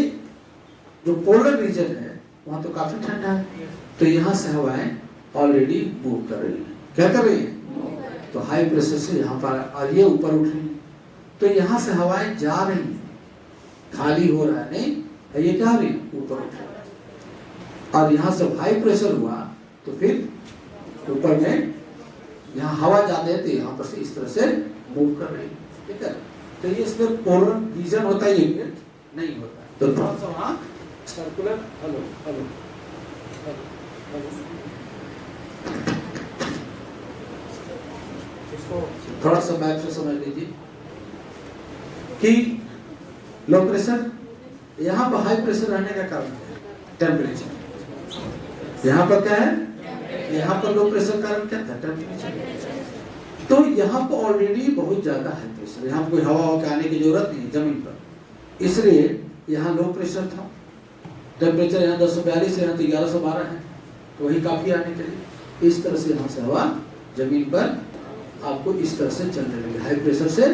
जो पोलर रीजन है वहां तो काफी ठंडा है, तो यहाँ से हवाएं ऑलरेडी मूव कर रही है, क्या कर रही है, तो हाई प्रेशर से यहाँ पर, और ये ऊपर उठ रही है, तो यहाँ से हवाएं जा रही है, खाली हो रहा है नहीं, ये क्या हो रही है, ऊपर उठ रही है। और यहाँ से हाई प्रेशर हुआ तो फिर ऊपर में यहाँ हवा जाते हैं, तो यहाँ पर से इस तरह से मूव कर रही है, ठीक है। तो ये इसमें पोलर रीजन होता है, ये नहीं होता, तो थोड़ा सा वहाँ सर्कुलर, हेलो हेलो थोड़ा सा मैप से समझ लीजिए कि लो प्रेशर, यहाँ पर हाई प्रेशर रहने का कारण क्या है? टेम्परेचर। यहाँ पर क्या है? यहाँ पर लो प्रेशर कारण क्या था? टेम्परेचर। तो यहाँ पर ऑलरेडी बहुत ज्यादा है प्रेशर, यहाँ कोई हवा के आने की जरूरत नहीं जमीन पर, इसलिए यहाँ लो प्रेशर था। टेम्परेचर यहाँ 1042 है, यहाँ तो 1112 है, तो वही काफी आने के लिए इस तरह से यहाँ से हवा जमीन पर आपको इस तरह से चलने लगे, हाई प्रेशर से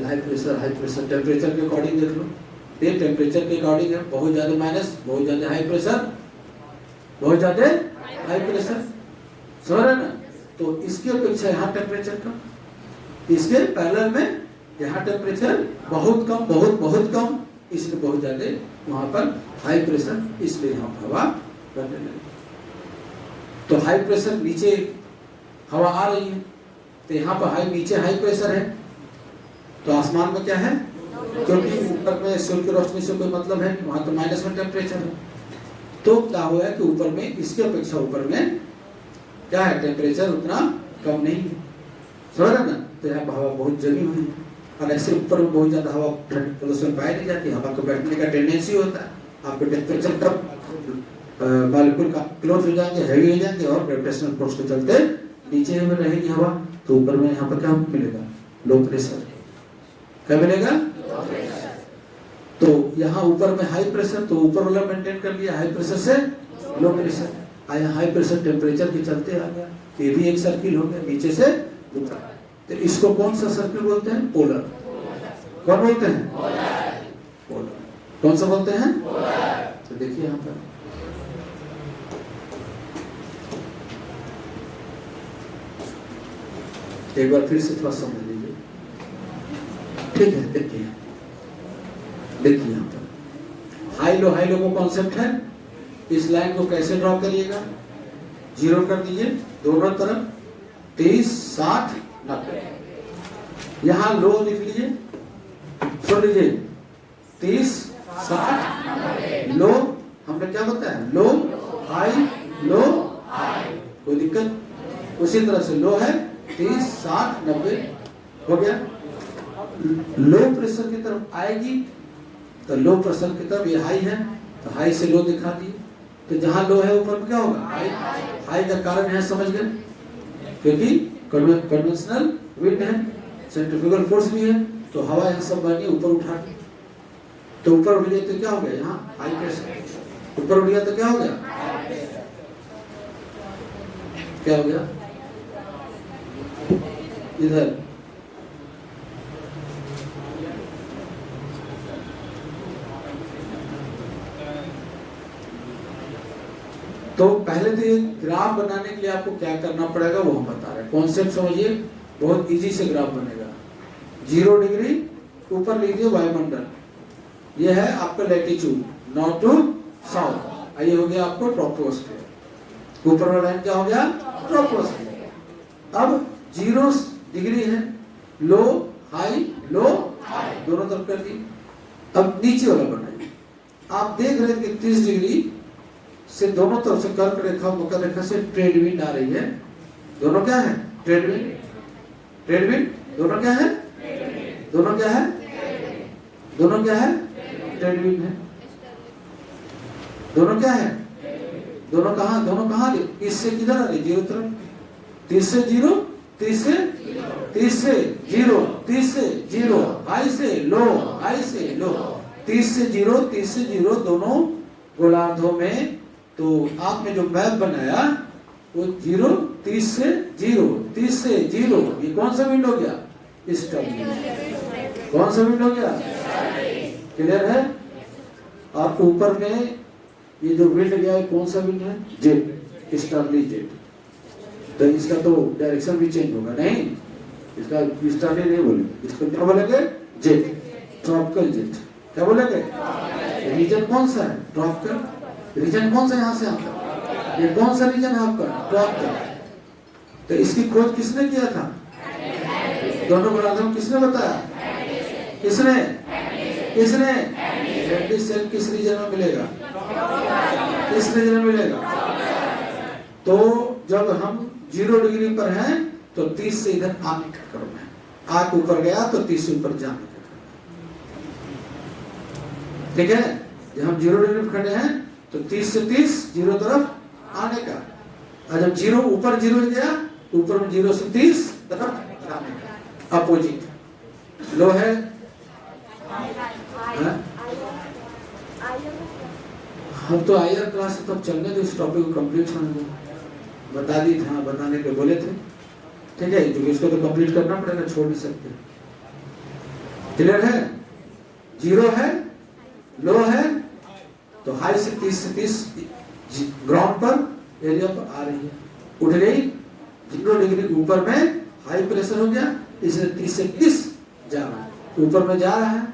हाई प्रेशर टेम्परेचर के अकॉर्डिंग देख लो, ये टेम्परेचर के अकॉर्डिंग है, बहुत ज्यादा माइनस, बहुत ज्यादा हाई प्रेशर, बहुत ज्यादा हाई प्रेशर, समझ रहे ना? तो इसकी अपेक्षा यहाँ टेम्परेचर कम, इसके पैरेलल में यहाँ टेम्परेचर बहुत कम, बहुत कम, इसलिए बहुत ज्यादा वहां पर हाई प्रेशर, इसलिए यहाँ पर हवा बनने लगी। तो हाई प्रेशर नीचे हवा आ रही है, तो यहाँ पर नीचे हाई प्रेशर है, तो आसमान में क्या है? क्योंकि ऊपर में सूर्य की रोशनी से कोई मतलब है, वहां तो माइनस में टेम्परेचर है, तो क्या हुआ है कि ऊपर में इसकी अपेक्षा ऊपर में क्या है? टेम्परेचर उतना कम नहीं है, समझ रहे ना? तो यहाँ हवा बहुत जमी हुई है, और ऐसे ऊपर में बहुत ज्यादा हवा उसमें पाई नहीं जाती, हवा को बैठने का टेंडेंसी होता है, आपको टेम्परेचर तब मॉलिक्यूल का क्लोज हो जाएंगे, हैवी हो जाएंगे, और ग्रेविटेशनल फोर्स के चलते नीचे में रहेगी हवा, तो ऊपर में यहाँ पर क्या मिलेगा? Low pressure. क्या मिलेगा? तो यहाँ ऊपर में हाई प्रेशर, तो ऊपर वाला मेंटेन कर लिया, हाई प्रेशर से लो प्रेशर आया, हाई प्रेशर टेम्परेचर के चलते आ गया, ये भी एक सर्किल हो गया नीचे से ऊपर। तो इसको कौन सा सर्किल बोलते हैं? पोलर। कौन बोलते हैं? पोलर। कौन सा बोलते हैं? तो देखिए यहाँ पर एक बार फिर से थोड़ा समझ लीजिए, ठीक है? देखिए यहाँ पर हाई लो का कॉन्सेप्ट है, इस लाइन को कैसे ड्रॉ करिएगा? जीरो कर दीजिए दोनों तरफ, 30, 60, 90, यहाँ लो लिख लीजिए, सुन लीजिए, 30, 60, लो, हमने क्या बताया? लो हाई, लो हाई, कोई दिक्कत? उसी तरह से लो है 30, 60, 90 हो गया। लो प्रेशर की तरफ आएगी तो लो प्रेशर की तरफ ये हाई है, तो हाई से लो दिखा दिए, तो जहां लो है ऊपर में क्या होगा? हाई। हाई का कारण है, समझ गए? क्योंकि कन्वेंशनल विंड है, सेंट्रीफ्यूगल फोर्स भी है, तो हवा यहाँ सब बनी ऊपर उठा, तो ऊपर उठ गया तो क्या हो गया? यहाँ हाई प्रेशर, ऊपर उठ गया तो क्या हो गया? क्या हो गया? इधर तो पहले तो ये ग्राफ बनाने के लिए आपको क्या करना पड़ेगा वो हम बता रहे हैं, कॉन्सेप्ट समझिए, बहुत इजी से ग्राफ बनेगा। 0 डिग्री ऊपर लीजिए वायुमंडल, ये है आपका लैटिट्यूड, नॉर्थ टू साउथ, ये हो गया आपको ट्रोपोस्फियर, ऊपर वाला लाइन क्या हो गया? ट्रोपोस्फियर। अब 0 डिग्री है, लो हाई, लो हाई, दोनों तरफ कर दी। अब नीचे वाला बनाइए, आप देख रहे हैं कि 30 डिग्री से दोनों तरफ से कर्क रेखा, मकर रेखा से ट्रेड विंड आ रही है, दोनों क्या है? ट्रेड विंड, ट्रेड विंड, दोनों क्या है? दोनों क्या है? दोनों क्या है? ट्रेड विंड है, दोनों क्या है? दोनों कहाँ? दोनों कहाँ? इससे किधर आ रही? 0 तरफ, 30 से 0, 30 से 0, 30 से 0, हाई से लो, हाई से लो, 30 से 0, 30 से 0 दोनों गोलार्धों में। तो आपने जो मैप बनाया वो 0, 30 से 0, 30 से 0, ये कौन सा विंड हो गया? ईस्टर्ली। कौन सा विंड हो गया? क्लियर है? आप ऊपर में ये जो विंड गया है कौन सा विंड है? Jet, easterly jet. तो इसका तो डायरेक्शन भी चेंज होगा, नहीं, इसका ईस्टर्ली नहीं बोले, इसको क्या बोलेंगे? Jet, tropical jet. क्या बोलेंगे? रीजन कौन सा है? ट्रॉपिकल। रीजन कौन सा यहाँ से आता? ये कौन सा रीजन है आपका? ट्रॉपिकल। तो इसकी खोज किसने किया था? दोनों गोलार्धों किसने बताया? किसने? किसने? किस रीजन में मिलेगा? किस रीजन में मिलेगा? तो जब हम 0 डिग्री पर हैं तो 30 से इधर आने का क्रम है, आग ऊपर गया तो 30 से ऊपर जाने का क्रम है। ठीक है, जब हम 0 डिग्री पर खड़े हैं तो 30 से 30 0 तरफ आने का, और जब 0 ऊपर 0 गया तो ऊपर में 0 से 30 तरफ जाने का, अपोजिट। लो है हम तो आईआर क्लास तब चलने दो, इस टॉपिक को कंप्लीट होने दो। बता दी था, बताने के बोले थे, ठीक है, क्योंकि इसको तो कंप्लीट करना पड़ेगा, छोड़ नहीं सकते। क्लियर है? 0 है, लो है, तो हाई से 30 ग्राउंड पर एरिया पर आ रही है, उठ गई 0 डिग्री ऊपर में हाई प्रेशर हो गया, इसलिए 30 से 30 जा रहा है, ऊपर में जा रहा है,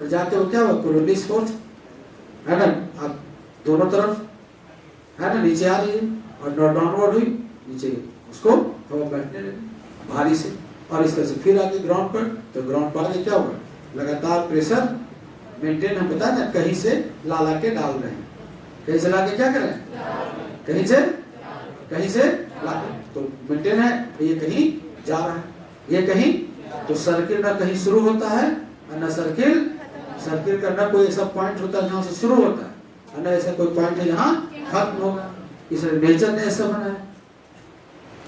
और जाके वो क्या हुआ, कोलोनिस फोर्स है ना, आप दोनों तरफ है ना, नीचे आ रही है और डाउनवर्ड हुई नीचे, उसको हवा बैठने लगी भारी से, और इस तरह से फिर आगे ग्राउंड पर, तो ग्राउंड पर आगे क्या हुआ, लगातार प्रेशर मेंटेन, हम बता ना, कहीं से ला के डाल रहे हैं, कहीं से ला के क्या कर रहे हैं, कहीं से ला के, तो मेंटेन है, ये कहीं जा रहा है, ये कहीं, तो सर्किल ना कहीं शुरू होता है और ना सर्किल करना कोई ऐसा पॉइंट होता है जहां से शुरू होता है, और ना ऐसा कोई पॉइंट है जहां खत्म होगा, इसलिए नेचर ने ऐसा बनाया।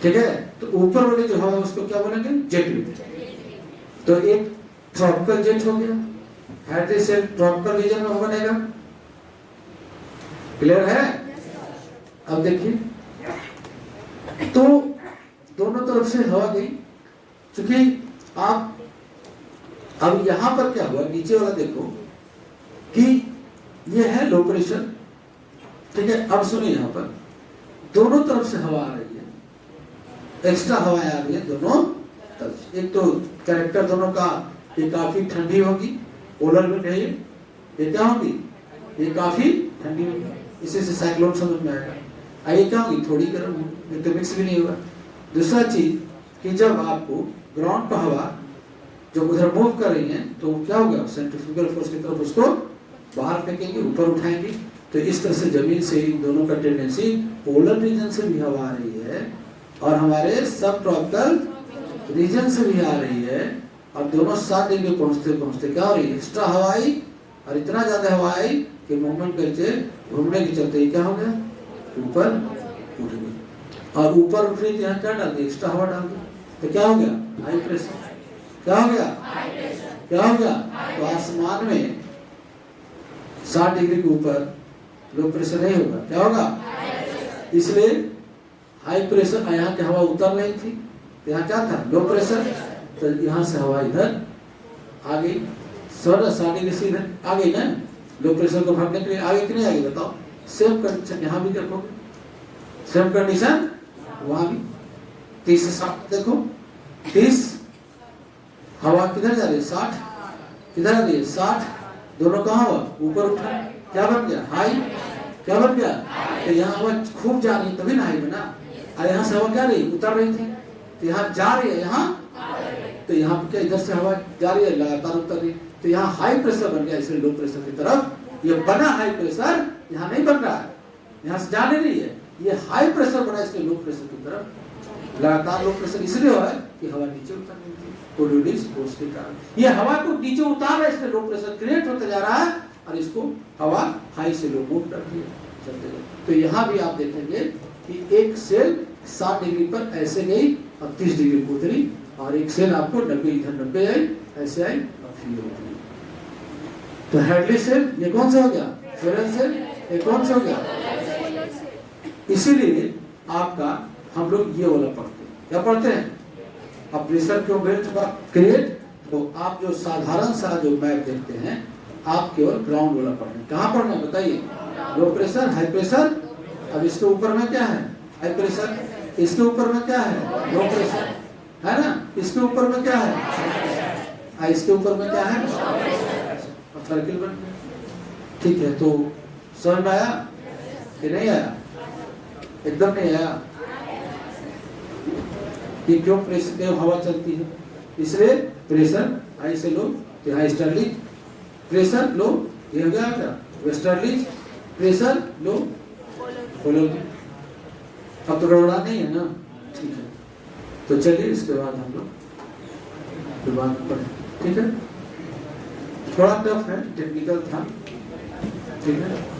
ठीक है, तो ऊपर वाली जो हवा है उसको क्या बोलेंगे, जेट विंड। तो एक ट्रॉपिकल जेट हो गया, हाइड्री से ट्रॉपिकल रीजन में बनेगा। क्लियर है? अब देखिए, तो दोनों तरफ से हवा गई, क्योंकि आप अब यहां पर क्या हुआ, नीचे वाला देखो कि ये है लो प्रेशर। ठीक है, अब सुनिए, यहां पर दोनों तरफ से हवा आ रही है, एक्स्ट्रा हवा आ रही है दोनों तरफ। एक तो कैरेक्टर दोनों का, ये काफी ठंडी होगी, पोलर में नहीं, ये क्या होगी, ये काफी ठंडी होगी, इसी से साइक्लोन समझ में आएगा। ये क्या होगी, थोड़ी गर्म होगी, ये तो मिक्स भी नहीं होगा। दूसरा चीज कि जब आपको ग्राउंड पर हवा जो उधर मूव कर रही है, तो क्या होगा, सेंट्रीफ्यूगल फोर्स की तरफ उसको बाहर फेंकेंगे, ऊपर उठाएंगे, तो इस तरह से जमीन से इन दोनों का टेंडेंसी, पोलर रीजन से भी हवा आ रही है और हमारे सब ट्रॉपिकल रीजन से भी आ रही है, और दोनों 60 डिग्री पहुंचते क्या हो रही है, एक्स्ट्रा हवा आई, और इतना ज्यादा हवा आई कि मूवमेंट करके घूमने के चलते क्या हो गया, ऊपर उठ गई, और ऊपर उठ रही थी, यहाँ क्या डाल दी, एक्स्ट्रा हवा डाल दी, तो क्या हो गया, हाई प्रेशर। क्या हो गया, क्या हो गया, तो आसमान में 60 डिग्री के ऊपर लो प्रेशर नहीं होगा, क्या होगा, इसलिए हाई प्रेशर, यहाँ की हवा उतर रही थी, तो यहाँ क्या था, लो प्रेशर, तो यहाँ से हवा इधर आ गई, 60 डिग्री से इधर आ गई ना, लो प्रेशर को भागने के लिए आगे कि नहीं आगे, बताओ। सेम कंडीशन यहाँ भी देखोगे, सेम कंडीशन वहां भी, 30 से 60 देखो, 30 हवा किधर जा रही है, 60 किधर आ रही है, 60, दोनों कहाँ हुआ, ऊपर उठा, क्या बन गया, हाई, क्या बन गया, तो यहाँ हवा खूब जा रही है तभी ना हाई बना, और यहाँ से हवा क्या रही, उतर रही थी, तो यहाँ जा रही है, यहाँ तो यहाँ पे क्या, इधर से हवा जा रही है, लगातार उतर रही, तो यहाँ हाई प्रेशर बन गया, इसलिए लो प्रेशर की तरफ ये बना, हाई प्रेशर यहाँ नहीं बन रहा है, यहाँ से जा नहीं रही है, ये हाई प्रेशर बना, इसलिए लो प्रेशर की तरफ लगातार लो प्रेशर इसलिए हुआ है कि हवा नीचे उतर रही है, कोलोनिस फोर्स के कारण ये हवा को नीचे उतार रहा है, इसलिए लो प्रेशर क्रिएट होता जा रहा है, और इसको हवा हाई से लो मूव करती है, चलते गए। तो यहाँ भी आप देखेंगे कि एक सेल 60 डिग्री पर ऐसे गई और 30 डिग्री पर उतरी, और एक सेल आपको 90 इधर 90 आई, ऐसे आई और फिर उतरी। तो हेडली सेल ये कौन सा हो गया, फेरल सेल, ये कौन सा हो गया, इसीलिए आपका हम लोग ये वाला पढ़ते हैं, क्या पढ़ते हैं, अब प्रेशर क्यों बेल्ट क्रिएट, तो आप जो साधारण सा जो मैप देखते हैं, आप केवल ग्राउंड वाला पढ़ना, कहाँ पढ़ना है बताइए, लो प्रेशर, हाई प्रेशर, अब इसके ऊपर में क्या है, हाई प्रेशर, इसके ऊपर में क्या है, लो प्रेशर, है ना, इसके ऊपर में क्या है, इसके ऊपर में क्या है, सर्किल बन गया। ठीक है, तो समझ में आया कि नहीं आया, एकदम नहीं आया, ये क्यों प्रेशर क्यों हवा चलती है, इसलिए प्रेशर हाई से लो, तो हाई स्टर्लिंग, प्रेशर लो, ये हो गया क्या, वेस्टर्लिंग, प्रेशर लो, पोलर। अब तो गड़बड़ा नहीं है ना? ठीक है, तो चलिए इसके बाद हम लोग विभाग पढ़ें। ठीक है, थोड़ा टफ है, टेक्निकल था। ठीक है।